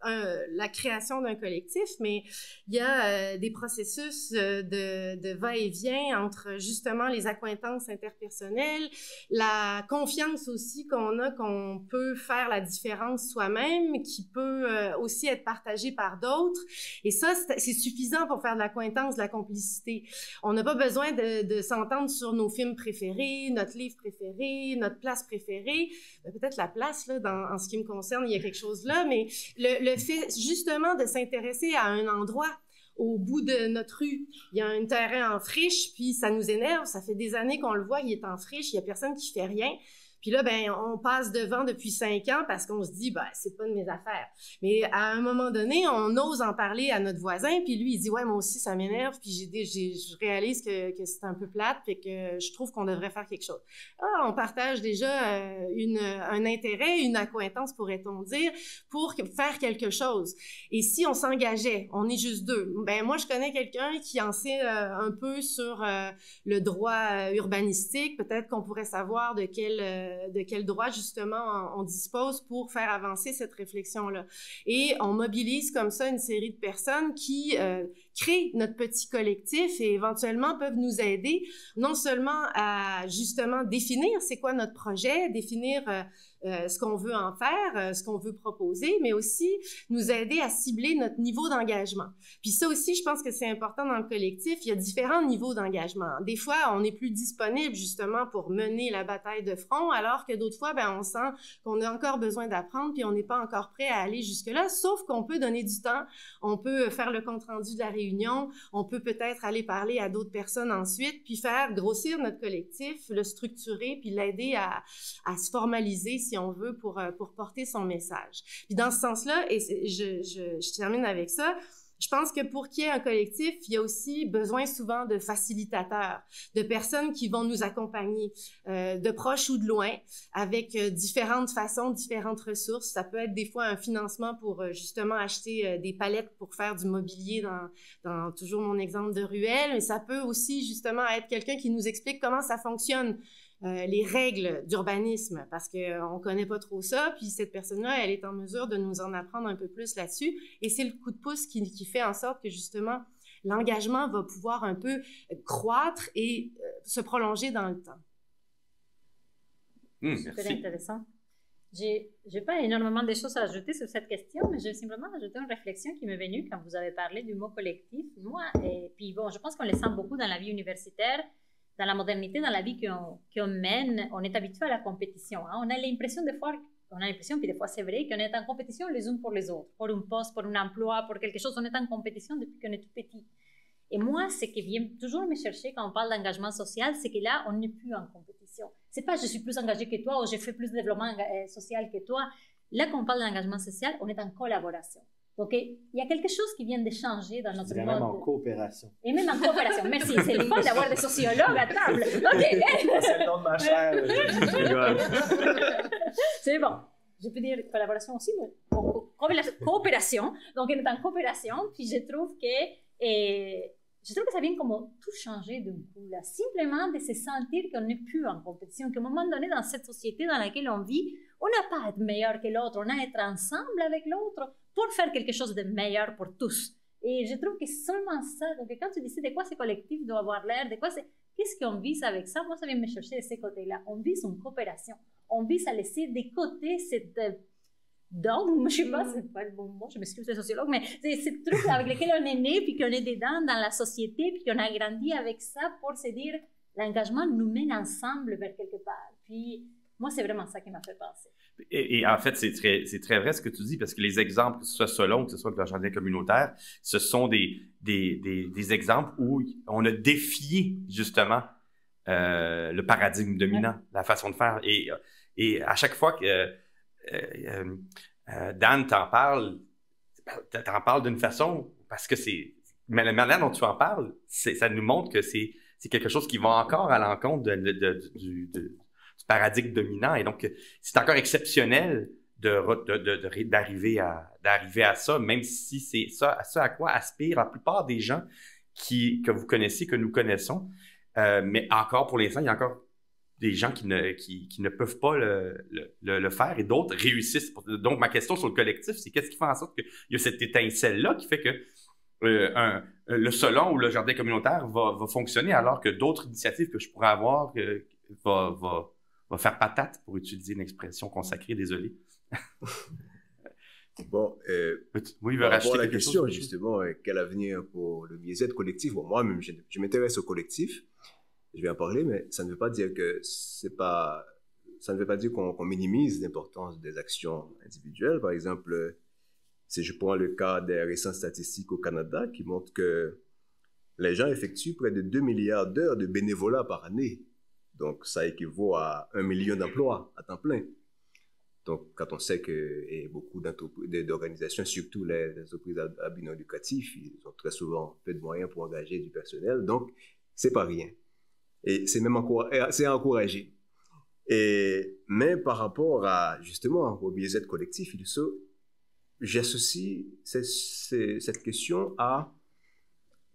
la création d'un collectif, mais il y a des processus de va-et-vient entre justement les accointances interpersonnelles, la confiance aussi qu'on peut faire la différence soi-même, qui peut aussi être partagée par d'autres. Et ça, c'est suffisant pour faire de l'accointance, de la complicité. On n'a pas besoin de s'entendre sur nos films préférés, notre livre préféré, notre place préférée. Peut-être la place, là, en ce qui me concerne, il y a quelque chose là, mais le fait justement de s'intéresser à un endroit au bout de notre rue, il y a un terrain en friche, puis ça nous énerve, ça fait des années qu'on le voit, il est en friche, il y a personne qui fait rien. Puis là, on passe devant depuis 5 ans parce qu'on se dit, c'est pas de mes affaires. Mais à un moment donné, on ose en parler à notre voisin, puis lui, il dit, ouais, moi aussi, ça m'énerve, puis je réalise que c'est un peu plate, puis que je trouve qu'on devrait faire quelque chose. On partage déjà un intérêt, une accointance, pourrait-on dire, pour faire quelque chose. Et si on s'engageait, on est juste 2. Moi, je connais quelqu'un qui en sait un peu sur le droit urbanistique. Peut-être qu'on pourrait savoir de quel droit, justement, on dispose pour faire avancer cette réflexion-là. Et on mobilise comme ça une série de personnes qui créent notre petit collectif et éventuellement peuvent nous aider non seulement à, justement, définir c'est quoi notre projet, définir ce qu'on veut en faire, ce qu'on veut proposer, mais aussi nous aider à cibler notre niveau d'engagement. Puis ça aussi, je pense que c'est important dans le collectif. Il y a différents niveaux d'engagement. Des fois, on est plus disponible justement pour mener la bataille de front, alors que d'autres fois, on sent qu'on a encore besoin d'apprendre puis on n'est pas encore prêt à aller jusque-là, sauf qu'on peut donner du temps, on peut faire le compte-rendu de la réunion, on peut peut-être aller parler à d'autres personnes ensuite, puis faire grossir notre collectif, le structurer, puis l'aider à se formaliser, si on veut, pour porter son message. Puis dans ce sens-là, et je termine avec ça, je pense que pour qu'il y ait un collectif, il y a aussi besoin souvent de facilitateurs, de personnes qui vont nous accompagner, de proches ou de loin, avec différentes façons, différentes ressources. Ça peut être des fois un financement pour justement acheter des palettes pour faire du mobilier dans toujours mon exemple de ruelle, mais ça peut aussi justement être quelqu'un qui nous explique comment ça fonctionne, les règles d'urbanisme, parce qu'on ne connaît pas trop ça, puis cette personne-là, elle est en mesure de nous en apprendre un peu plus là-dessus, et c'est le coup de pouce qui fait en sorte que justement, l'engagement va pouvoir un peu croître et se prolonger dans le temps. Super intéressant. Je n'ai pas énormément de choses à ajouter sur cette question, mais je vais simplement ajouter une réflexion qui m'est venue quand vous avez parlé du mot collectif. Moi, et puis bon, je pense qu'on le sent beaucoup dans la vie universitaire, dans la modernité, dans la vie qu'on mène, on est habitué à la compétition. Hein? On a l'impression puis des fois c'est vrai, qu'on est en compétition les uns pour les autres, pour un poste, pour un emploi, pour quelque chose. On est en compétition depuis qu'on est tout petit. Et moi, ce qui vient toujours me chercher quand on parle d'engagement social, c'est que là, on n'est plus en compétition. C'est pas je suis plus engagé que toi ou je fais plus de développement social que toi. Là, quand on parle d'engagement social, on est en collaboration. Donc, il y a quelque chose qui vient de changer dans notre monde. Même en coopération. Et même en coopération. Merci, c'est le fun d'avoir des sociologues à table. OK. C'est le nom de ma chaire. C'est bon. Je peux dire collaboration aussi, mais beaucoup. coopération. Donc, on est en coopération. Puis, je trouve que ça vient comme tout changer d'un coup, là. Simplement de se sentir qu'on n'est plus en compétition, qu'à un moment donné, dans cette société dans laquelle on vit, on n'a pas à être meilleur que l'autre, on a à être ensemble avec l'autre pour faire quelque chose de meilleur pour tous. Et je trouve que c'est seulement ça. Donc, quand tu dis de quoi ce collectif doit avoir l'air, de quoi c'est, qu'est-ce qu'on vise avec ça? Moi, ça vient me chercher de ce côté-là. On vise une coopération. On vise à laisser de côté cette dogme, je sais pas, c'est pas le bon mot, je m'excuse les sociologues, mais c'est ce truc avec lequel on est né, puis qu'on est dedans dans la société, puis qu'on a grandi avec ça pour se dire, l'engagement nous mène ensemble vers quelque part. Puis, moi, c'est vraiment ça qui m'a fait penser. Et en fait, c'est très vrai ce que tu dis, parce que les exemples, que ce soit Solon, que ce soit le jardin communautaire, ce sont des exemples où on a défié, justement, le paradigme dominant, la façon de faire. Et à chaque fois que Dan t'en parle d'une façon, parce que mais la manière dont tu en parles, ça nous montre que c'est quelque chose qui va encore à l'encontre du paradigme dominant. Et donc, c'est encore exceptionnel d'arriver à ça, même si c'est ça à quoi aspirent la plupart des gens que vous connaissez, que nous connaissons. Mais encore, pour l'instant, il y a encore des gens qui ne peuvent pas le faire et d'autres réussissent. Donc, ma question sur le collectif, c'est qu'est-ce qui fait en sorte qu'il y a cette étincelle-là qui fait que le Solon ou le jardin communautaire va fonctionner alors que d'autres initiatives que je pourrais avoir va faire patate, pour utiliser une expression consacrée, désolé. Bon, oui, il par veut rapport à la racheter quelque question, chose. justement, quel avenir pour le mieux-être collectif? Bon, moi-même, je m'intéresse au collectif. Je vais en parler, mais ça ne veut pas dire que ça ne veut pas dire qu'on minimise l'importance des actions individuelles. Par exemple, si je prends le cas des récentes statistiques au Canada qui montrent que les gens effectuent près de 2 milliards d'heures de bénévolat par année. Donc, ça équivaut à 1 million d'emplois à temps plein. Donc, quand on sait que beaucoup d'organisations, surtout les entreprises à but non lucratif, ils ont très souvent peu de moyens pour engager du personnel. Donc, c'est pas rien. Et c'est même encouragé. Mais par rapport justement au bien-être collectif, j'associe cette question à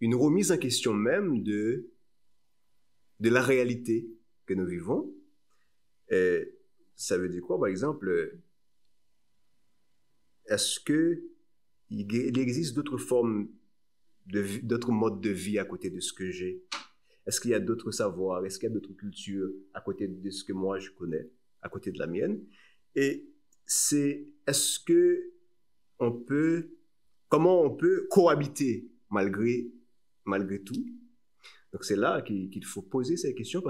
une remise en question même de la réalité que nous vivons. Et ça veut dire quoi, par exemple? Est-ce qu'il existe d'autres formes, d'autres modes de vie à côté de ce que j'ai? Est-ce qu'il y a d'autres savoirs? Est-ce qu'il y a d'autres cultures à côté de ce que moi je connais, à côté de la mienne? Et comment on peut cohabiter malgré tout? Donc c'est là qu'il faut poser ces questions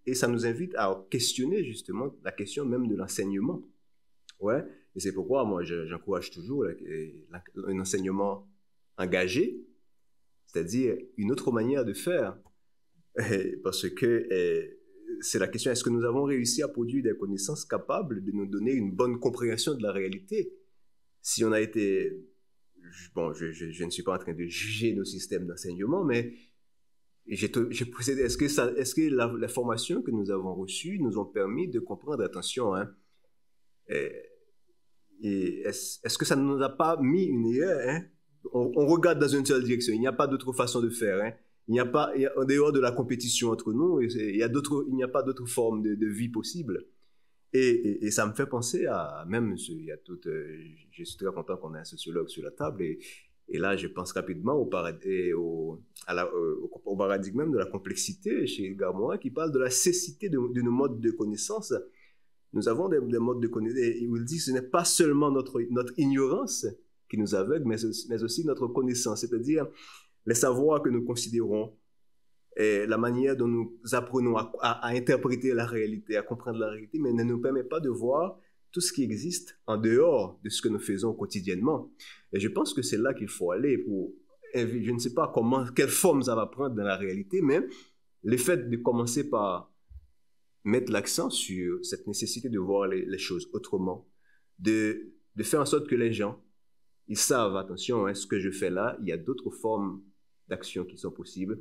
et ça nous invite à questionner justement la question même de l'enseignement. Ouais. Et c'est pourquoi moi j'encourage toujours un enseignement engagé, c'est-à-dire une autre manière de faire. Parce que c'est la question, est-ce que nous avons réussi à produire des connaissances capables de nous donner une bonne compréhension de la réalité? Si on a été... Bon, je ne suis pas en train de juger nos systèmes d'enseignement, mais j'ai posé, est-ce que la formation que nous avons reçue nous ont permis de comprendre, attention, hein, et est-ce que ça ne nous a pas mis une erreur, hein? On regarde dans une seule direction, il n'y a pas d'autre façon de faire, hein? En dehors de la compétition entre nous, il n'y a pas d'autre forme de vie possible. Et ça me fait penser à, même, je suis très content qu'on ait un sociologue sur la table, et là, je pense rapidement au paradigme même de la complexité chez Garmois, qui parle de la cécité de nos modes de connaissance. Nous avons des modes de connaissance, et il dit que ce n'est pas seulement notre ignorance qui nous aveugle, mais aussi notre connaissance, c'est-à-dire les savoirs que nous considérons, et la manière dont nous apprenons à interpréter la réalité, à comprendre la réalité, mais ne nous permet pas de voir tout ce qui existe en dehors de ce que nous faisons quotidiennement. Et je pense que c'est là qu'il faut aller je ne sais pas quelle forme ça va prendre dans la réalité, mais le fait de commencer par mettre l'accent sur cette nécessité de voir les choses autrement, de faire en sorte que les gens, ils savent, attention, hein, ce que je fais là, il y a d'autres formes d'action qui sont possibles.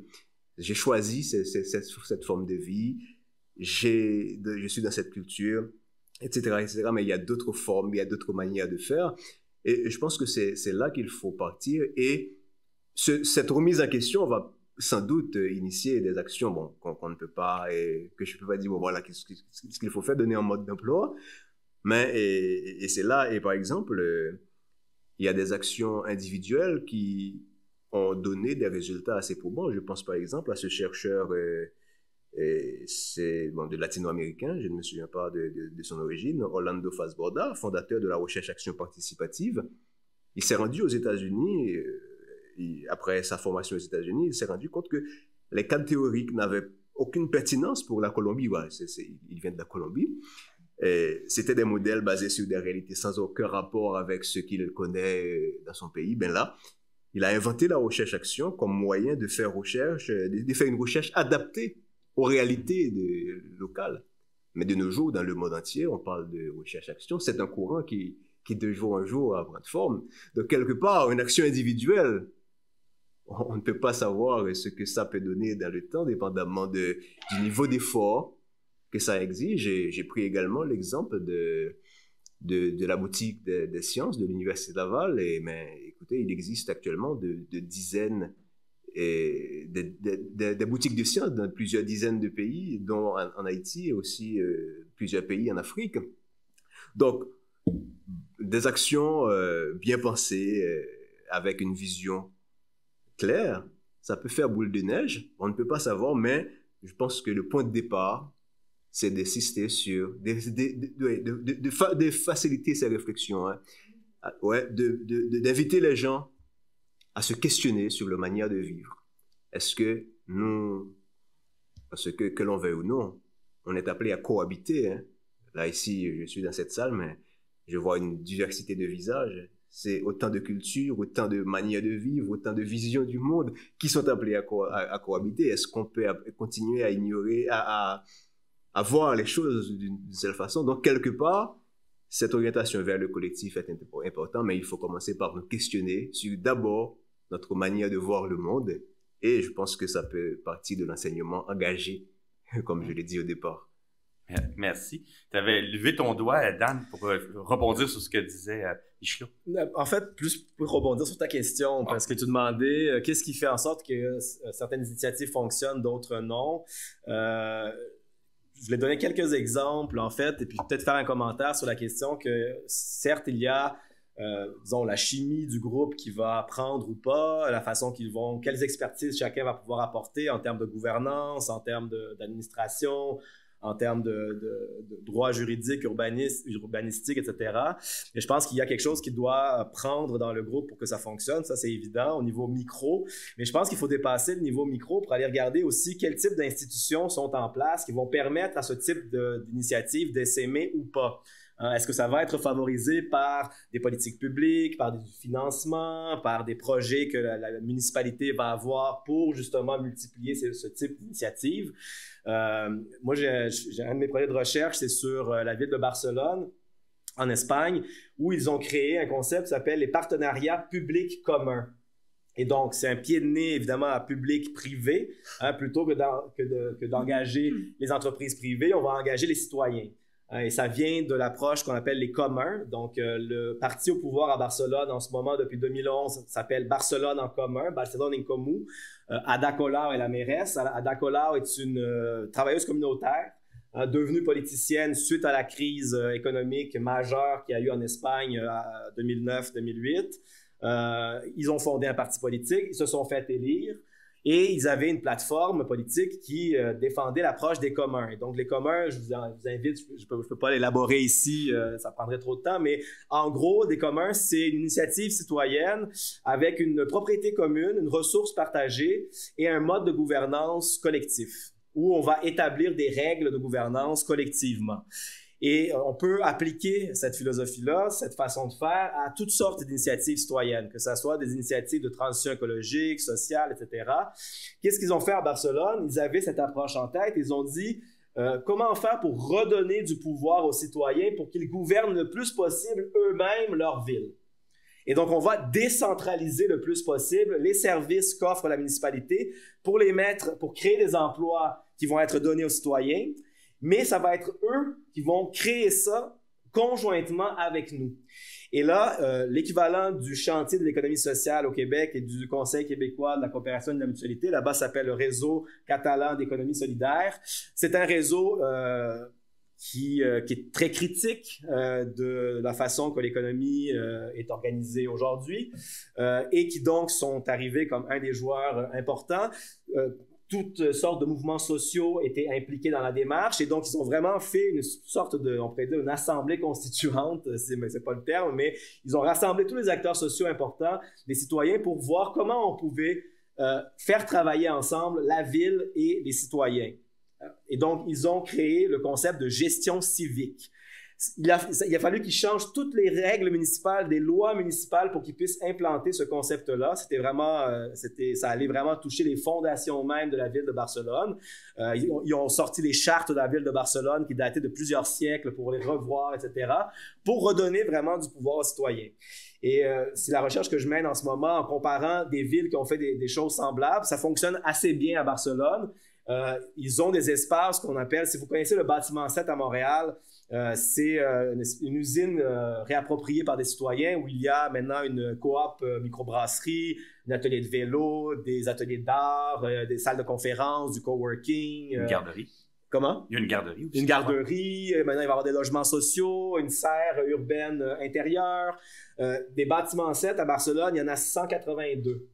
J'ai choisi cette forme de vie, je suis dans cette culture, etc., etc. Mais il y a d'autres formes, il y a d'autres manières de faire. Et je pense que c'est là qu'il faut partir. Et cette remise en question va sans doute initier des actions qu'on ne peut pas, et que je ne peux pas dire, bon, voilà, ce qu'il faut faire, donner un mode d'emploi. Mais, et c'est là, et par exemple, il y a des actions individuelles qui ont donné des résultats assez probants. Je pense par exemple à ce chercheur, de latino-américain, je ne me souviens pas de son origine, Orlando Fassborda, fondateur de la recherche-action participative. Il s'est rendu aux États-Unis, après sa formation aux États-Unis, il s'est rendu compte que les cadres théoriques n'avaient aucune pertinence pour la Colombie. Ouais, il vient de la Colombie. C'était des modèles basés sur des réalités sans aucun rapport avec ce qu'il connaît dans son pays. Ben là, il a inventé la recherche-action comme moyen de faire une recherche adaptée aux réalités locales. Mais de nos jours, dans le monde entier, on parle de recherche-action. C'est un courant qui de jour en jour a prendre forme. Donc, quelque part, une action individuelle, on ne peut pas savoir ce que ça peut donner dans le temps, dépendamment du niveau d'effort que ça exige. J'ai pris également l'exemple de la boutique des sciences de l'Université Laval. Mais écoutez, il existe actuellement de dizaines des boutiques de sciences dans plusieurs dizaines de pays, dont en Haïti et aussi plusieurs pays en Afrique. Donc, des actions bien pensées, avec une vision claire, ça peut faire boule de neige, on ne peut pas savoir, mais je pense que le point de départ, c'est d'insister sur, de faciliter ces réflexions, hein. Ouais, d'inviter les gens à se questionner sur leur manière de vivre. Est-ce que nous, parce que l'on veuille ou non, on est appelé à cohabiter, hein. Là, ici, je suis dans cette salle, mais je vois une diversité de visages. C'est autant de cultures, autant de manières de vivre, autant de visions du monde qui sont appelées à cohabiter. Est-ce qu'on peut continuer à ignorer, à voir les choses d'une seule façon? Donc, quelque part, cette orientation vers le collectif est importante, mais il faut commencer par nous questionner sur d'abord notre manière de voir le monde. Et je pense que ça peut partir de l'enseignement engagé, comme je l'ai dit au départ. Merci. Tu avais levé ton doigt, Dan, pour rebondir sur ce que disait Ichlo. En fait, plus pour rebondir sur ta question, parce que tu demandais qu'est-ce qui fait en sorte que certaines initiatives fonctionnent, d'autres non. Je voulais donner quelques exemples, en fait, et puis peut-être faire un commentaire sur la question que, certes, il y a, disons, la chimie du groupe qui va prendre ou pas, la façon quelles expertises chacun va pouvoir apporter en termes de gouvernance, en termes d'administration, en termes de droit juridique, urbanistique, etc. Et je pense qu'il y a quelque chose qui doit prendre dans le groupe pour que ça fonctionne. Ça, c'est évident au niveau micro. Mais je pense qu'il faut dépasser le niveau micro pour aller regarder aussi quel type d'institutions sont en place qui vont permettre à ce type d'initiative d'essaimer ou pas. Est-ce que ça va être favorisé par des politiques publiques, par du financement, par des projets que la municipalité va avoir pour justement multiplier ce type d'initiative? Moi, j'ai un de mes projets de recherche, c'est sur la ville de Barcelone, en Espagne, où ils ont créé un concept qui s'appelle les partenariats publics communs. Et donc, c'est un pied de nez, évidemment, à public-privé, hein, plutôt que d'engager les entreprises privées, on va engager les citoyens. Et ça vient de l'approche qu'on appelle les communs. Donc, le parti au pouvoir à Barcelone en ce moment, depuis 2011, s'appelle Barcelone en commun, Barcelone en comú. Ada Colau est la mairesse. Ada Colau est une travailleuse communautaire, devenue politicienne suite à la crise économique majeure qu'il y a eu en Espagne en 2009-2008. Ils ont fondé un parti politique, ils se sont fait élire. Et ils avaient une plateforme politique qui défendait l'approche des communs. Et donc, les communs, je vous invite, je peux pas l'élaborer ici, ça prendrait trop de temps, mais en gros, des communs, c'est une initiative citoyenne avec une propriété commune, une ressource partagée et un mode de gouvernance collectif, où on va établir des règles de gouvernance collectivement. Et on peut appliquer cette philosophie-là, cette façon de faire, à toutes sortes d'initiatives citoyennes, que ce soit des initiatives de transition écologique, sociale, etc. Qu'est-ce qu'ils ont fait à Barcelone? Ils avaient cette approche en tête. Ils ont dit comment faire pour redonner du pouvoir aux citoyens pour qu'ils gouvernent le plus possible eux-mêmes leur ville. Et donc, on va décentraliser le plus possible les services qu'offre la municipalité pour créer des emplois qui vont être donnés aux citoyens. Mais ça va être eux qui vont créer ça conjointement avec nous. Et là, l'équivalent du chantier de l'économie sociale au Québec et du Conseil québécois de la coopération et de la mutualité, là-bas, ça s'appelle le Réseau catalan d'économie solidaire. C'est un réseau qui est très critique de la façon que l'économie est organisée aujourd'hui et qui donc sont arrivés comme un des joueurs importants. Toutes sortes de mouvements sociaux étaient impliqués dans la démarche et donc ils ont vraiment fait une sorte de, on pourrait dire, une assemblée constituante, c'est pas le terme, mais ils ont rassemblé tous les acteurs sociaux importants, les citoyens, pour voir comment on pouvait faire travailler ensemble la ville et les citoyens. Et donc, ils ont créé le concept de gestion civique. Il a fallu qu'ils changent toutes les règles municipales, des lois municipales pour qu'ils puissent implanter ce concept-là. C'était vraiment, ça allait vraiment toucher les fondations même de la ville de Barcelone. Ils ont sorti les chartes de la ville de Barcelone qui dataient de plusieurs siècles pour les revoir, etc., pour redonner vraiment du pouvoir aux citoyens. Et c'est la recherche que je mène en ce moment en comparant des villes qui ont fait des choses semblables. Ça fonctionne assez bien à Barcelone. Ils ont des espaces qu'on appelle, si vous connaissez le bâtiment 7 à Montréal, c'est une usine réappropriée par des citoyens où il y a maintenant une coop microbrasserie, un atelier de vélo, des ateliers d'art, des salles de conférences, du coworking. Une garderie. Comment? Il y a une garderie aussi. Une garderie, maintenant il va y avoir des logements sociaux, une serre urbaine intérieure. Des bâtiments 7 à Barcelone, il y en a 182.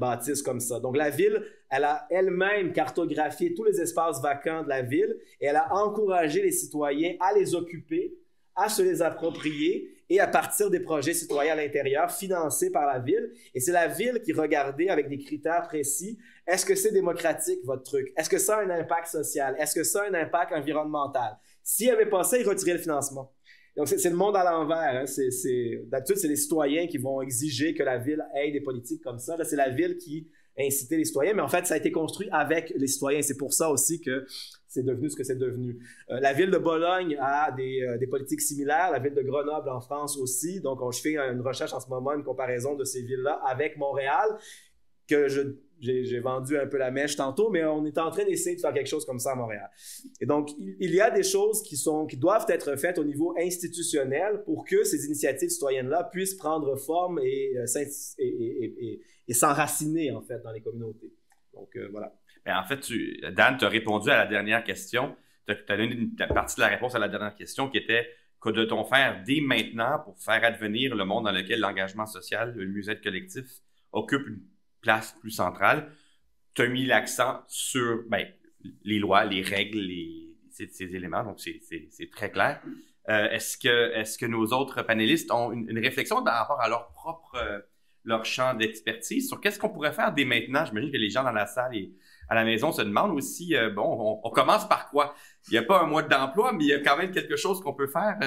Bâtisses comme ça. Donc, la ville, elle a elle-même cartographié tous les espaces vacants de la ville et elle a encouragé les citoyens à les occuper, à se les approprier et à partir des projets citoyens à l'intérieur financés par la ville. Et c'est la ville qui regardait avec des critères précis. Est-ce que c'est démocratique, votre truc? Est-ce que ça a un impact social? Est-ce que ça a un impact environnemental? S'il n'y avait pas ça, ils retiraient le financement. Donc, c'est le monde à l'envers. Hein. D'habitude, c'est les citoyens qui vont exiger que la ville ait des politiques comme ça. Là, c'est la ville qui a incité les citoyens, mais en fait, ça a été construit avec les citoyens. C'est pour ça aussi que c'est devenu ce que c'est devenu. La ville de Bologne a des politiques similaires, la ville de Grenoble en France aussi. Donc, je fais une recherche en ce moment, une comparaison de ces villes-là avec Montréal, que j'ai vendu un peu la mèche tantôt, mais on est en train d'essayer de faire quelque chose comme ça à Montréal. Et donc, il y a des choses qui doivent être faites au niveau institutionnel pour que ces initiatives citoyennes-là puissent prendre forme et s'enraciner, en fait, dans les communautés. Donc, voilà. En fait, Dan, tu as répondu à la dernière question. Tu as donné une partie de la réponse à la dernière question qui était que doit-on faire dès maintenant pour faire advenir le monde dans lequel l'engagement social, le mieux-être collectif, occupe une place plus centrale. Tu as mis l'accent sur les lois, les règles, ces éléments, donc c'est très clair. Est-ce que nos autres panélistes ont une réflexion par rapport à leur champ d'expertise sur qu'est-ce qu'on pourrait faire dès maintenant? J'imagine que les gens dans la salle et à la maison se demandent aussi, on commence par quoi? Il n'y a pas un mode d'emploi, mais il y a quand même quelque chose qu'on peut faire.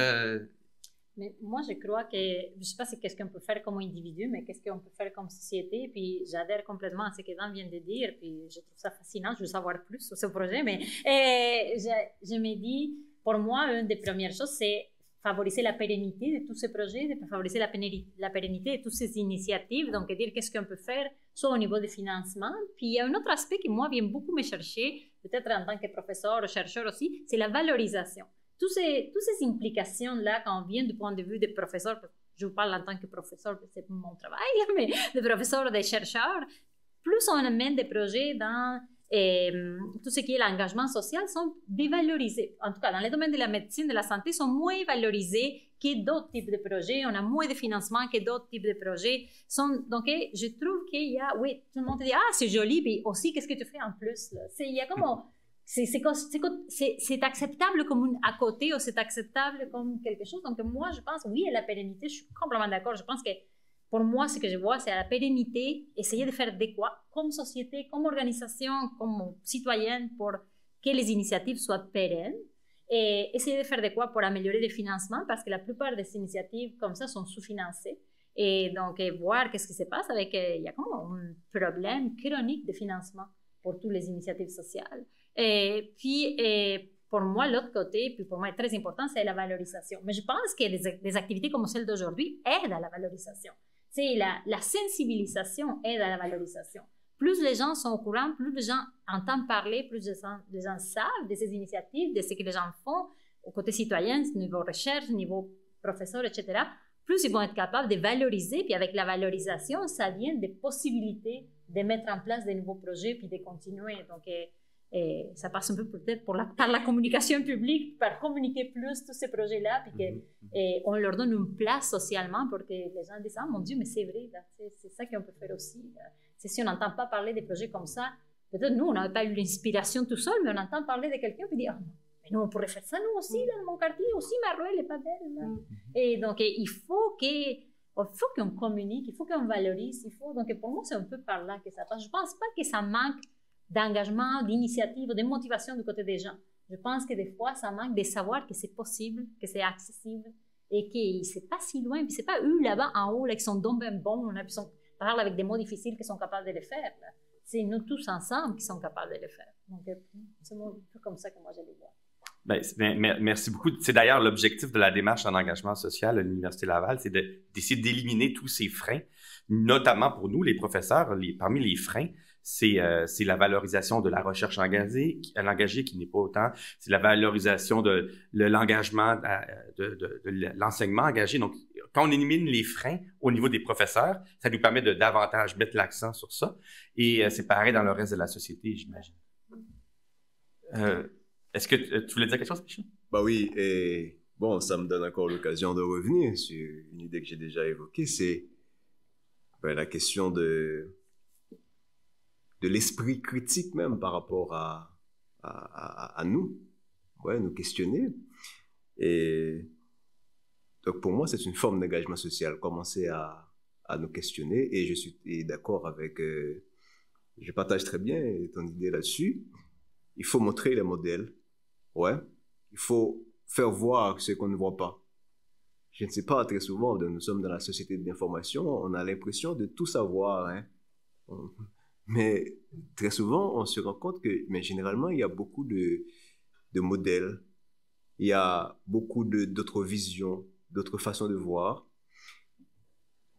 Mais moi, je crois que, je ne sais pas qu'est-ce qu'on peut faire comme individu, mais qu'est-ce qu'on peut faire comme société. Puis j'adhère complètement à ce que Dan vient de dire. Puis je trouve ça fascinant. Je veux savoir plus sur ce projet. Mais je me dis, pour moi, une des premières choses, c'est favoriser la pérennité de tous ces projets, de favoriser la pérennité de toutes ces initiatives. Donc, dire qu'est-ce qu'on peut faire, soit au niveau du financement. Puis il y a un autre aspect qui, moi, vient beaucoup me chercher, peut-être en tant que professeur ou chercheur aussi, c'est la valorisation. Toutes ces implications-là, quand on vient du point de vue des professeurs, je vous parle en tant que professeur, c'est mon travail, mais des professeurs ou des chercheurs, plus on amène des projets dans tout ce qui est l'engagement social, sont dévalorisés. En tout cas, dans les domaines de la médecine, de la santé, sont moins valorisés que d'autres types de projets. On a moins de financement que d'autres types de projets. Donc, je trouve qu'il y a, oui, tout le monde dit, ah, c'est joli, mais aussi, qu'est-ce que tu fais en plus? Il y a comme... C'est acceptable comme à côté ou c'est acceptable comme quelque chose. Donc, moi, je pense, oui, à la pérennité, je suis complètement d'accord. Je pense que pour moi, ce que je vois, c'est à la pérennité, essayer de faire de quoi, comme société, comme organisation, comme citoyenne, pour que les initiatives soient pérennes. Et essayer de faire de quoi pour améliorer le financement, parce que la plupart des initiatives comme ça sont sous-financées. Et donc, voir qu'est-ce qui se passe avec... il y a comme un problème chronique de financement pour toutes les initiatives sociales. Et puis, pour moi, l'autre côté, puis pour moi, très important, c'est la valorisation. Mais je pense que des activités comme celle d'aujourd'hui aident à la valorisation. C'est la sensibilisation aide à la valorisation. Plus les gens sont au courant, plus les gens entendent parler, plus les gens savent de ces initiatives, de ce que les gens font au côté citoyen, niveau recherche, niveau professeur, etc., plus ils vont être capables de valoriser, puis avec la valorisation, ça vient des possibilités de mettre en place des nouveaux projets, puis de continuer. Donc, ça passe un peu peut-être par la communication publique, par communiquer plus tous ces projets-là, puis qu'on leur donne une place socialement pour que les gens disent « Ah, mon Dieu, mais c'est vrai, c'est ça qu'on peut faire aussi. » Si on n'entend pas parler des projets comme ça, peut-être nous, on n'avait pas eu l'inspiration tout seul, mais on entend parler de quelqu'un, puis dit « Ah, mais nous, on pourrait faire ça, nous aussi, dans mon quartier, aussi, ma rue, elle n'est pas belle. » Et donc, il faut qu'on communique, il faut qu'on valorise, donc pour moi, c'est un peu par là que ça passe. Je ne pense pas que ça manque d'engagement, d'initiative, de motivation du côté des gens. Je pense que des fois, ça manque de savoir que c'est possible, que c'est accessible et que c'est pas si loin. Puis c'est pas eux là-bas en haut là, qui sont donc bien bons, qui parlent avec des mots difficiles, qui sont capables de le faire. Là. C'est nous tous ensemble qui sommes capables de le faire. Donc, c'est un peu comme ça que moi, je les vois. Merci beaucoup. C'est d'ailleurs l'objectif de la démarche en engagement social à l'Université Laval, c'est d'essayer d'éliminer tous ces freins, notamment pour nous, les professeurs. Parmi les freins, c'est la valorisation de la recherche engagée qui n'est pas autant. C'est la valorisation de l'engagement, de l'enseignement engagé. Donc, quand on élimine les freins au niveau des professeurs, ça nous permet de davantage mettre l'accent sur ça. Et c'est pareil dans le reste de la société, j'imagine. Est-ce que tu voulais dire quelque chose, Michel? Bah oui, et bon, ça me donne encore l'occasion de revenir sur une idée que j'ai déjà évoquée, c'est la question de l'esprit critique même par rapport à nous, nous questionner. Et donc pour moi, c'est une forme d'engagement social, commencer à nous questionner, et je suis d'accord avec, je partage très bien ton idée là-dessus. Il faut montrer les modèles, il faut faire voir ce qu'on ne voit pas. Je ne sais pas, très souvent, nous sommes dans la société de l'information, on a l'impression de tout savoir, mais très souvent, on se rend compte que, mais généralement, il y a beaucoup de modèles, il y a beaucoup d'autres visions, d'autres façons de voir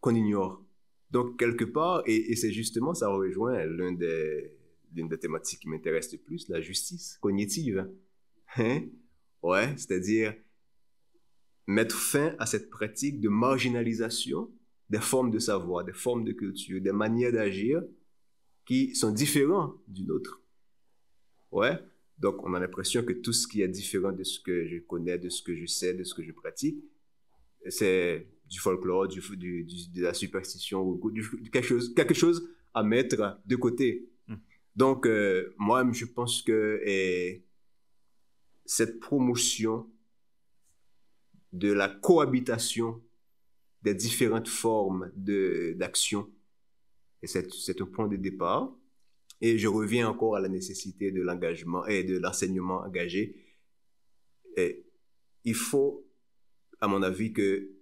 qu'on ignore. Donc, quelque part, et c'est justement, ça rejoint l'une des thématiques qui m'intéresse le plus, la justice cognitive. C'est-à-dire mettre fin à cette pratique de marginalisation des formes de savoir, des formes de culture, des manières d'agir qui sont différents d'une autre. Donc, on a l'impression que tout ce qui est différent de ce que je connais, de ce que je sais, de ce que je pratique, c'est du folklore, de la superstition, ou quelque chose à mettre de côté. Donc, moi, je pense que cette promotion de la cohabitation des différentes formes d'action, c'est un point de départ. Et je reviens encore à la nécessité de l'engagement et de l'enseignement engagé. Et il faut, à mon avis, que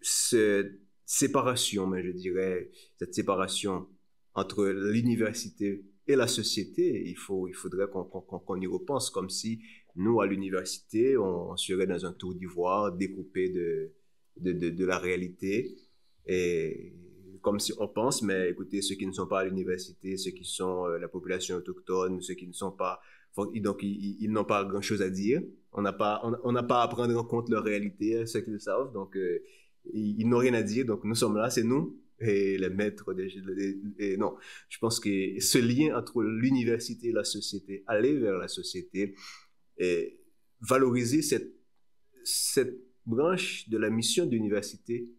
cette séparation, mais je dirais, cette séparation entre l'université et la société, il faudrait qu'on y repense, comme si nous, à l'université, on serait dans un tour d'ivoire découpé de la réalité, et comme si on pense, mais écoutez, ceux qui ne sont pas à l'université, ceux qui sont la population autochtone, ceux qui ne sont pas, donc ils n'ont pas grand-chose à dire, on n'a pas à prendre en compte leur réalité, ceux qui le savent, donc ils n'ont rien à dire, donc nous sommes là, c'est nous, et les maîtres non, je pense que ce lien entre l'université et la société, aller vers la société, et valoriser cette branche de la mission de l'université,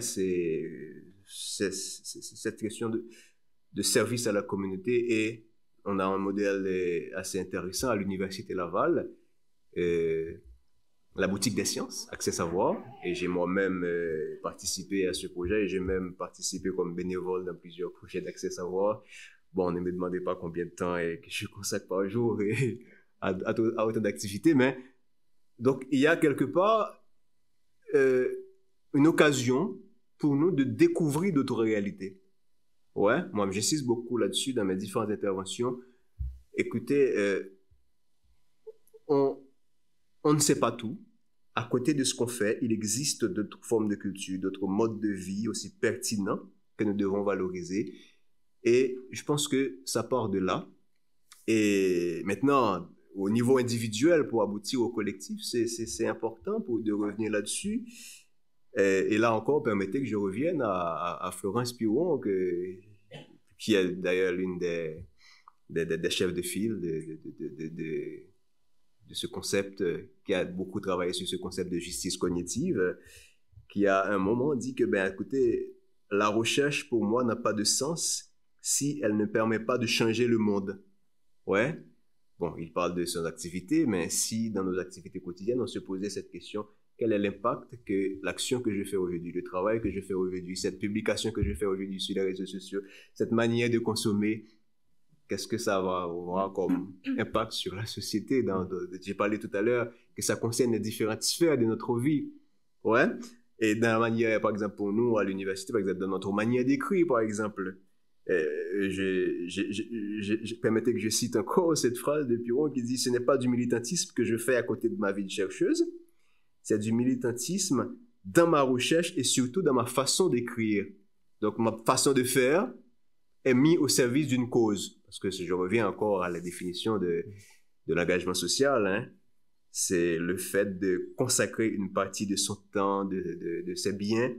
c'est cette question de service à la communauté, et on a un modèle assez intéressant à l'Université Laval, la boutique des sciences, Accès Savoir, et j'ai moi-même participé à ce projet, et j'ai même participé comme bénévole dans plusieurs projets d'Accès Savoir. Bon, ne me demandez pas combien de temps que je consacre par jour à autant d'activités, mais donc il y a quelque part une occasion pour nous de découvrir d'autres réalités. Moi j'insiste beaucoup là-dessus dans mes différentes interventions. Écoutez, on ne sait pas tout. À côté de ce qu'on fait, il existe d'autres formes de culture, d'autres modes de vie aussi pertinents que nous devons valoriser. Et je pense que ça part de là. Et maintenant, au niveau individuel, pour aboutir au collectif, c'est important de revenir là-dessus. Et là encore, permettez que je revienne à Florence Piron, qui est d'ailleurs l'une des chefs de file de ce concept, qui a beaucoup travaillé sur ce concept de justice cognitive, qui a à un moment dit que, ben, écoutez, la recherche pour moi n'a pas de sens si elle ne permet pas de changer le monde. Ouais. Bon, il parle de son activité, mais si dans nos activités quotidiennes, on se posait cette question, quel est l'impact que l'action que je fais aujourd'hui, le travail que je fais aujourd'hui, cette publication que je fais aujourd'hui sur les réseaux sociaux, cette manière de consommer, qu'est-ce que ça va avoir comme impact sur la société? J'ai parlé tout à l'heure que ça concerne les différentes sphères de notre vie. Ouais. Et dans la manière, par exemple, pour nous, à l'université, par exemple, dans notre manière d'écrire, par exemple, permettez que je cite encore cette phrase de Piron qui dit « Ce n'est pas du militantisme que je fais à côté de ma vie de chercheuse, c'est du militantisme dans ma recherche et surtout dans ma façon d'écrire. Donc, ma façon de faire est mise au service d'une cause. » Parce que si je reviens encore à la définition de l'engagement social, hein, c'est le fait de consacrer une partie de son temps, de ses biens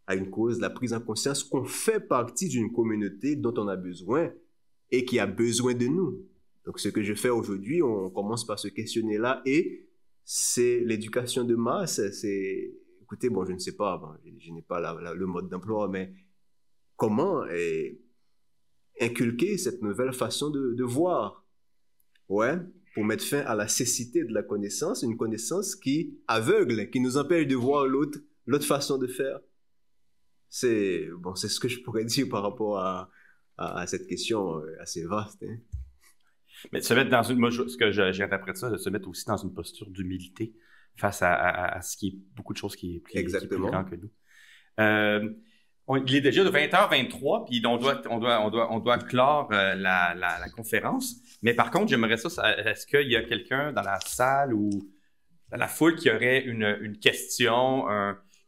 à une cause, la prise en conscience qu'on fait partie d'une communauté dont on a besoin et qui a besoin de nous. Donc, ce que je fais aujourd'hui, on commence par se questionner là et c'est l'éducation de masse. Écoutez, bon, je ne sais pas, bon, je n'ai pas le mode d'emploi, mais comment inculquer cette nouvelle façon de voir? Ouais, pour mettre fin à la cécité de la connaissance, une connaissance qui aveugle, qui nous empêche de voir l'autre façon de faire. C'est ce que je pourrais dire par rapport à cette question assez vaste. Hein. Mais de se mettre dans ce que j'interprète ça, de se mettre aussi dans une posture d'humilité face à ce qui est beaucoup de choses qui est plus grand que nous. Il est déjà de 20h23, puis on doit clore la conférence. Mais par contre, j'aimerais ça, est-ce qu'il y a quelqu'un dans la salle ou dans la foule qui aurait une question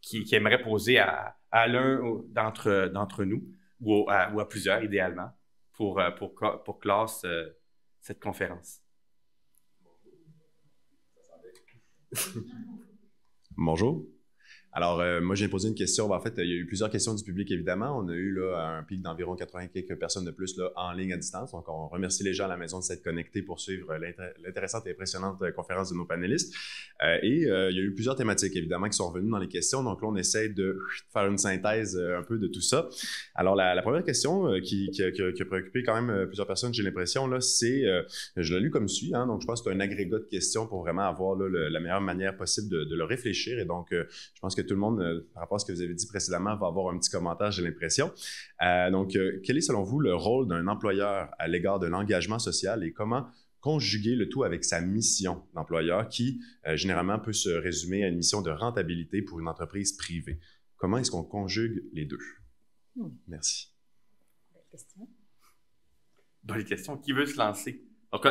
qui aimerait poser à l'un d'entre nous, ou à plusieurs, idéalement, pour clore cette conférence? Bonjour. Alors, moi, j'ai posé une question. En fait, il y a eu plusieurs questions du public, évidemment. On a eu là, un pic d'environ 80 quelques personnes de plus là, en ligne à distance. Donc, on remercie les gens à la maison de s'être connectés pour suivre l'intéressante et impressionnante conférence de nos panélistes. Il y a eu plusieurs thématiques, évidemment, qui sont revenues dans les questions. Donc là, on essaie de faire une synthèse un peu de tout ça. Alors, la première question qui a préoccupé quand même plusieurs personnes, j'ai l'impression, là, c'est, je l'ai lu comme suit, hein, donc je pense que c'est un agrégat de questions pour vraiment avoir là, la meilleure manière possible de le réfléchir. Et donc, je pense que tout le monde, par rapport à ce que vous avez dit précédemment, va avoir un petit commentaire, j'ai l'impression. Donc, quel est selon vous le rôle d'un employeur à l'égard de l'engagement social et comment conjuguer le tout avec sa mission d'employeur qui, généralement, peut se résumer à une mission de rentabilité pour une entreprise privée? Comment est-ce qu'on conjugue les deux? Merci. Belle question. Dans les questions, qui veut se lancer? Donc,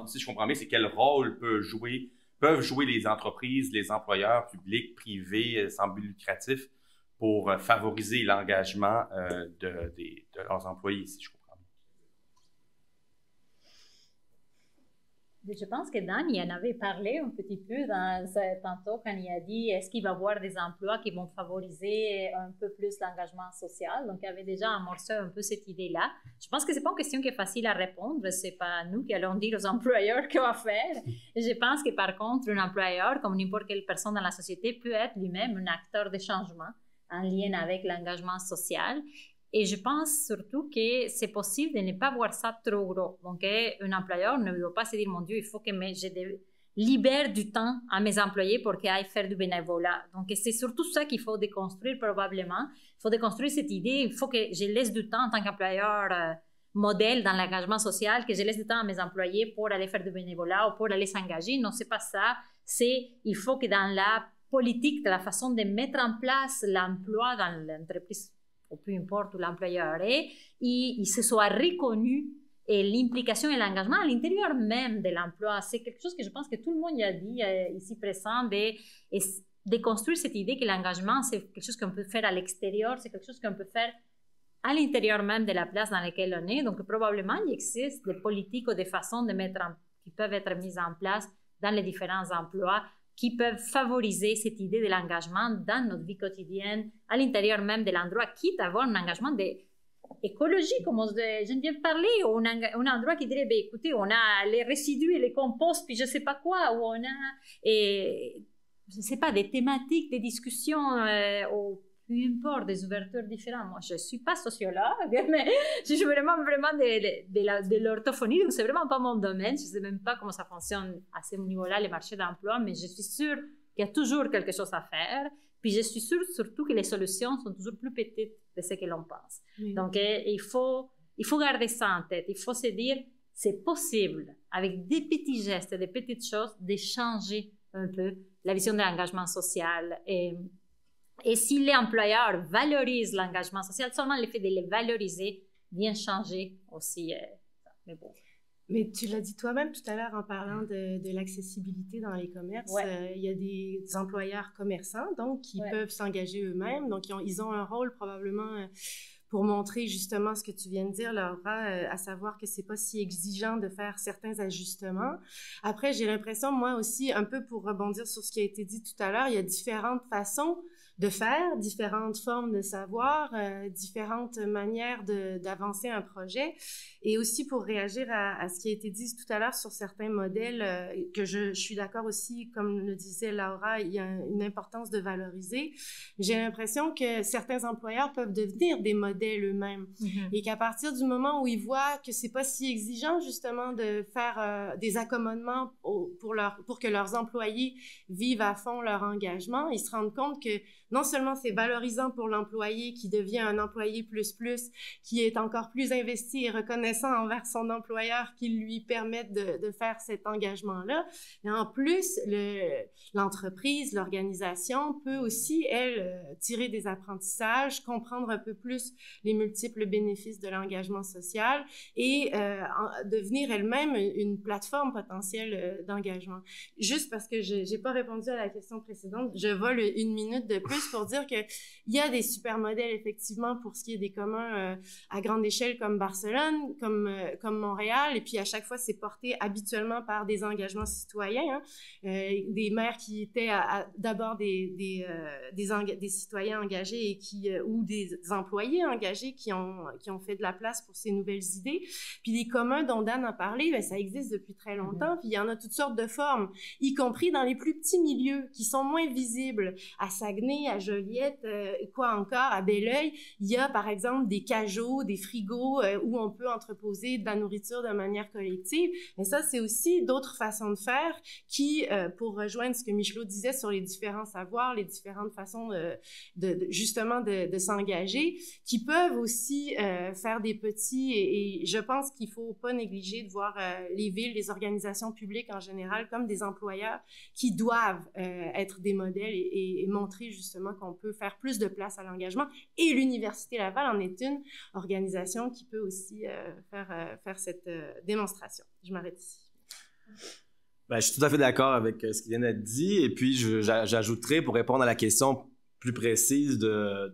si je comprends bien, c'est quel rôle peuvent jouer les entreprises, les employeurs publics, privés, sans but lucratif pour favoriser l'engagement de leurs employés, si je comprends bien. Je pense que Dan y en avait parlé un petit peu tantôt quand il a dit est-ce qu'il va y avoir des emplois qui vont favoriser un peu plus l'engagement social. Donc, il avait déjà amorcé un peu cette idée-là. Je pense que ce n'est pas une question qui est facile à répondre. Ce n'est pas nous qui allons dire aux employeurs qu'on va faire. Je pense que par contre, un employeur, comme n'importe quelle personne dans la société, peut être lui-même un acteur de changement en lien avec l'engagement social. Et je pense surtout que c'est possible de ne pas voir ça trop gros. Donc, un employeur ne doit pas se dire, mon Dieu, il faut que je libère du temps à mes employés pour qu'ils aillent faire du bénévolat. Donc, c'est surtout ça qu'il faut déconstruire probablement. Il faut déconstruire cette idée. Il faut que je laisse du temps en tant qu'employeur modèle dans l'engagement social, que je laisse du temps à mes employés pour aller faire du bénévolat ou pour aller s'engager. Non, c'est pas ça. Il faut que dans la politique, de la façon de mettre en place l'emploi dans l'entreprise, ou peu importe où l'employeur est, il se soit reconnu et l'implication et l'engagement à l'intérieur même de l'emploi. C'est quelque chose que je pense que tout le monde y a dit ici présent, de construire cette idée que l'engagement, c'est quelque chose qu'on peut faire à l'extérieur, c'est quelque chose qu'on peut faire à l'intérieur même de la place dans laquelle on est. Donc, probablement, il existe des politiques ou des façons qui peuvent être mises en place dans les différents emplois qui peuvent favoriser cette idée de l'engagement dans notre vie quotidienne, à l'intérieur même de l'endroit, quitte à avoir un engagement écologique, comme Geneviève parlait, ou un endroit qui dirait, écoutez, on a les résidus et les composts, puis je ne sais pas quoi, ou on a, je ne sais pas, des thématiques, des discussions, peu importe, des ouvertures différentes. Moi, je ne suis pas sociologue, mais je suis vraiment de l'orthophonie, donc c'est vraiment pas mon domaine. Je ne sais même pas comment ça fonctionne à ce niveau-là, les marchés d'emploi, mais je suis sûre qu'il y a toujours quelque chose à faire. Puis je suis sûre surtout que les solutions sont toujours plus petites de ce que l'on pense. Oui. Donc, il faut garder ça en tête. Il faut se dire, c'est possible, avec des petits gestes, des petites choses, de changer un peu la vision de l'engagement social. Et si l'employeur valorise l'engagement social, seulement le fait de le valoriser vient changer aussi. Mais bon. Mais tu l'as dit toi-même tout à l'heure en parlant de l'accessibilité dans les commerces. Ouais. Il y a des employeurs commerçants donc qui peuvent s'engager eux-mêmes. Donc, ils ont un rôle probablement pour montrer justement ce que tu viens de dire, Laura, à savoir que c'est pas si exigeant de faire certains ajustements. Après, j'ai l'impression, moi aussi, un peu pour rebondir sur ce qui a été dit tout à l'heure, il y a différentes façons de faire, différentes formes de savoir, différentes manières d'avancer un projet. Et aussi pour réagir à ce qui a été dit tout à l'heure sur certains modèles que je suis d'accord aussi, comme le disait Laura, il y a une importance de valoriser. J'ai l'impression que certains employeurs peuvent devenir des modèles eux-mêmes et qu'à partir du moment où ils voient que c'est pas si exigeant justement de faire des accommodements pour que leurs employés vivent à fond leur engagement, ils se rendent compte que non seulement c'est valorisant pour l'employé qui devient un employé plus, qui est encore plus investi et reconnaissant envers son employeur qui lui permettent de faire cet engagement-là, mais en plus, l'entreprise, l'organisation peut aussi, elle, tirer des apprentissages, comprendre un peu plus les multiples bénéfices de l'engagement social et devenir elle-même une plateforme potentielle d'engagement. Juste parce que je n'ai pas répondu à la question précédente, je vole une minute de plus pour dire qu'il y a des super modèles, effectivement, pour ce qui est des communs à grande échelle comme Barcelone, comme Montréal, et puis à chaque fois, c'est porté habituellement par des engagements citoyens, des maires qui étaient d'abord des citoyens engagés et ou des employés engagés qui ont fait de la place pour ces nouvelles idées. Puis les communs dont Dan a parlé, ben, ça existe depuis très longtemps, puis il y en a toutes sortes de formes, y compris dans les plus petits milieux qui sont moins visibles. À Saguenay, à Joliette, quoi encore, à Belleuil, il y a par exemple des cajots, des frigos où on peut entreposer de la nourriture de manière collective. Mais ça, c'est aussi d'autres façons de faire qui, pour rejoindre ce que Michelot disait sur les différents savoirs, les différentes façons justement de s'engager, qui peuvent aussi faire des petits, et je pense qu'il faut pas négliger de voir les villes, les organisations publiques en général comme des employeurs qui doivent être des modèles et montrer justement qu'on peut faire plus de place à l'engagement. Et l'Université Laval en est une organisation qui peut aussi faire cette démonstration. Je m'arrête ici. Ben, je suis tout à fait d'accord avec ce qui vient d'être dit. Et puis, j'ajouterai, pour répondre à la question plus précise de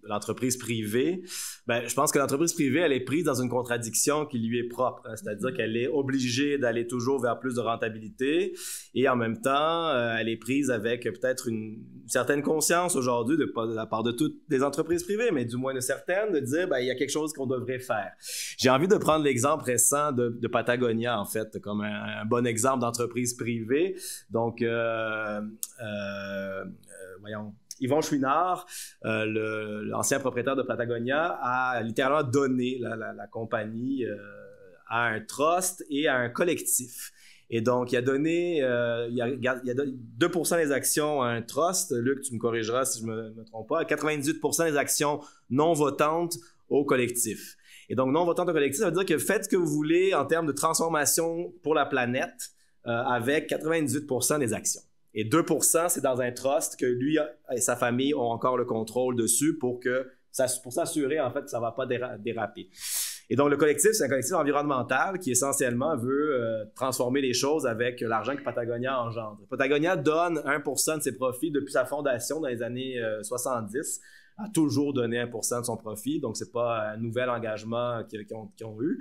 l'entreprise privée, ben, je pense que l'entreprise privée, elle est prise dans une contradiction qui lui est propre. Hein, c'est-à-dire qu'elle est obligée d'aller toujours vers plus de rentabilité et en même temps, elle est prise avec peut-être une certaine conscience aujourd'hui, pas de la part de toutes les entreprises privées, mais du moins de certaines, de dire, ben, il y a quelque chose qu'on devrait faire. J'ai envie de prendre l'exemple récent de Patagonia, en fait, comme un bon exemple d'entreprise privée. Donc, voyons, Yvon Chouinard, l'ancien propriétaire de Patagonia, a littéralement donné la compagnie à un trust et à un collectif. Et donc, il a donné 2% des actions à un trust. Luc, tu me corrigeras si je me trompe pas. 98% des actions non votantes au collectif. Et donc, non votantes au collectif, ça veut dire que faites ce que vous voulez en termes de transformation pour la planète avec 98% des actions. Et 2%, c'est dans un trust que lui et sa famille ont encore le contrôle dessus pour s'assurer, en fait, que ça ne va pas déraper. Et donc, le collectif, c'est un collectif environnemental qui, essentiellement, veut transformer les choses avec l'argent que Patagonia engendre. Patagonia donne 1% de ses profits depuis sa fondation dans les années 70 a toujours donné 1% de son profit, donc c'est pas un nouvel engagement qu'ils ont eu.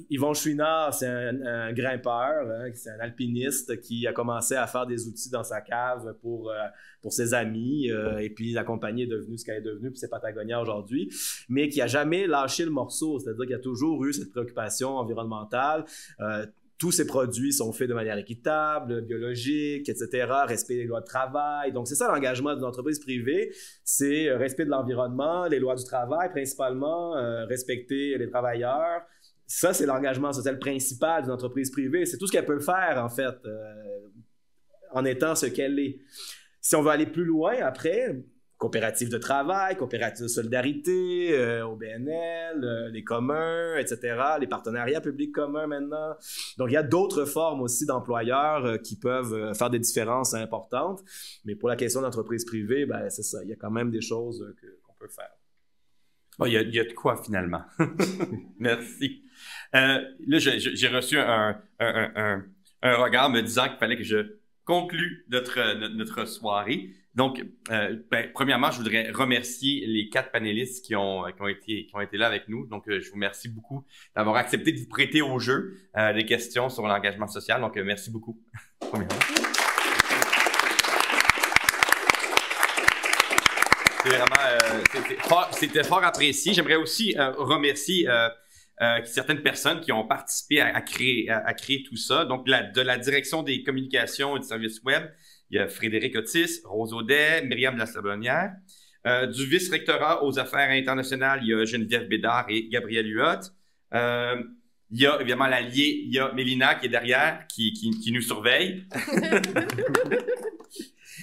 Yvon Chouinard, c'est un grimpeur, hein, c'est un alpiniste qui a commencé à faire des outils dans sa cave pour ses amis, et puis la compagnie est devenue ce qu'elle est devenue, puis c'est Patagonia aujourd'hui, mais qui a jamais lâché le morceau, c'est-à-dire qu'il y a toujours eu cette préoccupation environnementale. Tous ces produits sont faits de manière équitable, biologique, etc., respect des lois de travail. Donc, c'est ça l'engagement d'une entreprise privée, c'est respect de l'environnement, les lois du travail principalement, respecter les travailleurs. Ça, c'est l'engagement social principal d'une entreprise privée. C'est tout ce qu'elle peut faire, en fait, en étant ce qu'elle est. Si on veut aller plus loin, après, coopératives de travail, coopératives de solidarité, OBNL, les communs, etc., les partenariats publics communs maintenant. Donc, il y a d'autres formes aussi d'employeurs qui peuvent faire des différences importantes. Mais pour la question d'entreprise privée, ben, c'est ça. Il y a quand même des choses qu'on peut faire. Bon, il y a de quoi, finalement. Merci. Là, j'ai reçu un regard me disant qu'il fallait que je conclue notre soirée. Donc, premièrement, je voudrais remercier les 4 panélistes qui ont été là avec nous. Donc, je vous remercie beaucoup d'avoir accepté de vous prêter au jeu des questions sur l'engagement social. Donc, merci beaucoup. C'était fort apprécié. J'aimerais aussi remercier certaines personnes qui ont participé à créer tout ça. Donc, de la direction des communications et des services web, il y a Frédéric Otis, Rose Audet, Myriam de la Sablonnière. Du vice-rectorat aux affaires internationales, il y a Geneviève Bédard et Gabriel Huot. Il y a évidemment l'allié, il y a Mélina qui est derrière, qui nous surveille.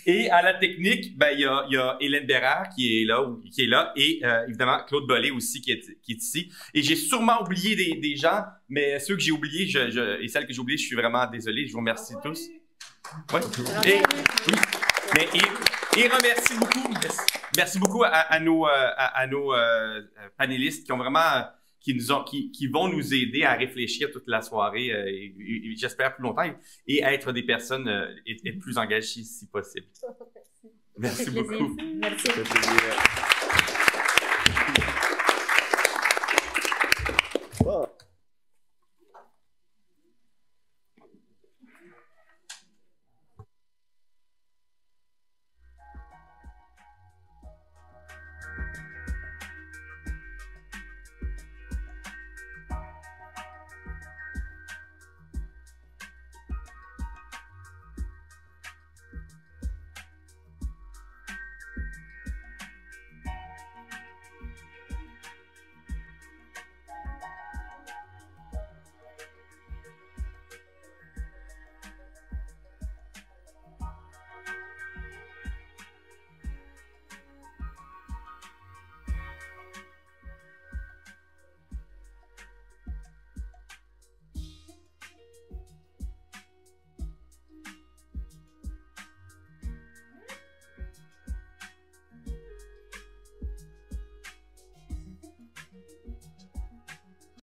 Et à la technique, ben, il y a Hélène Bérard qui est là, et évidemment Claude Bollet aussi qui est ici. Et j'ai sûrement oublié des gens, mais ceux que j'ai oubliés et celles que j'ai oubliées, je suis vraiment désolé. Je vous remercie tous. Ouais. Et remercie beaucoup. Merci beaucoup à nos panélistes qui ont vraiment qui vont nous aider à réfléchir toute la soirée et j'espère plus longtemps et à être des personnes être plus engagées si possible. Merci beaucoup. Merci.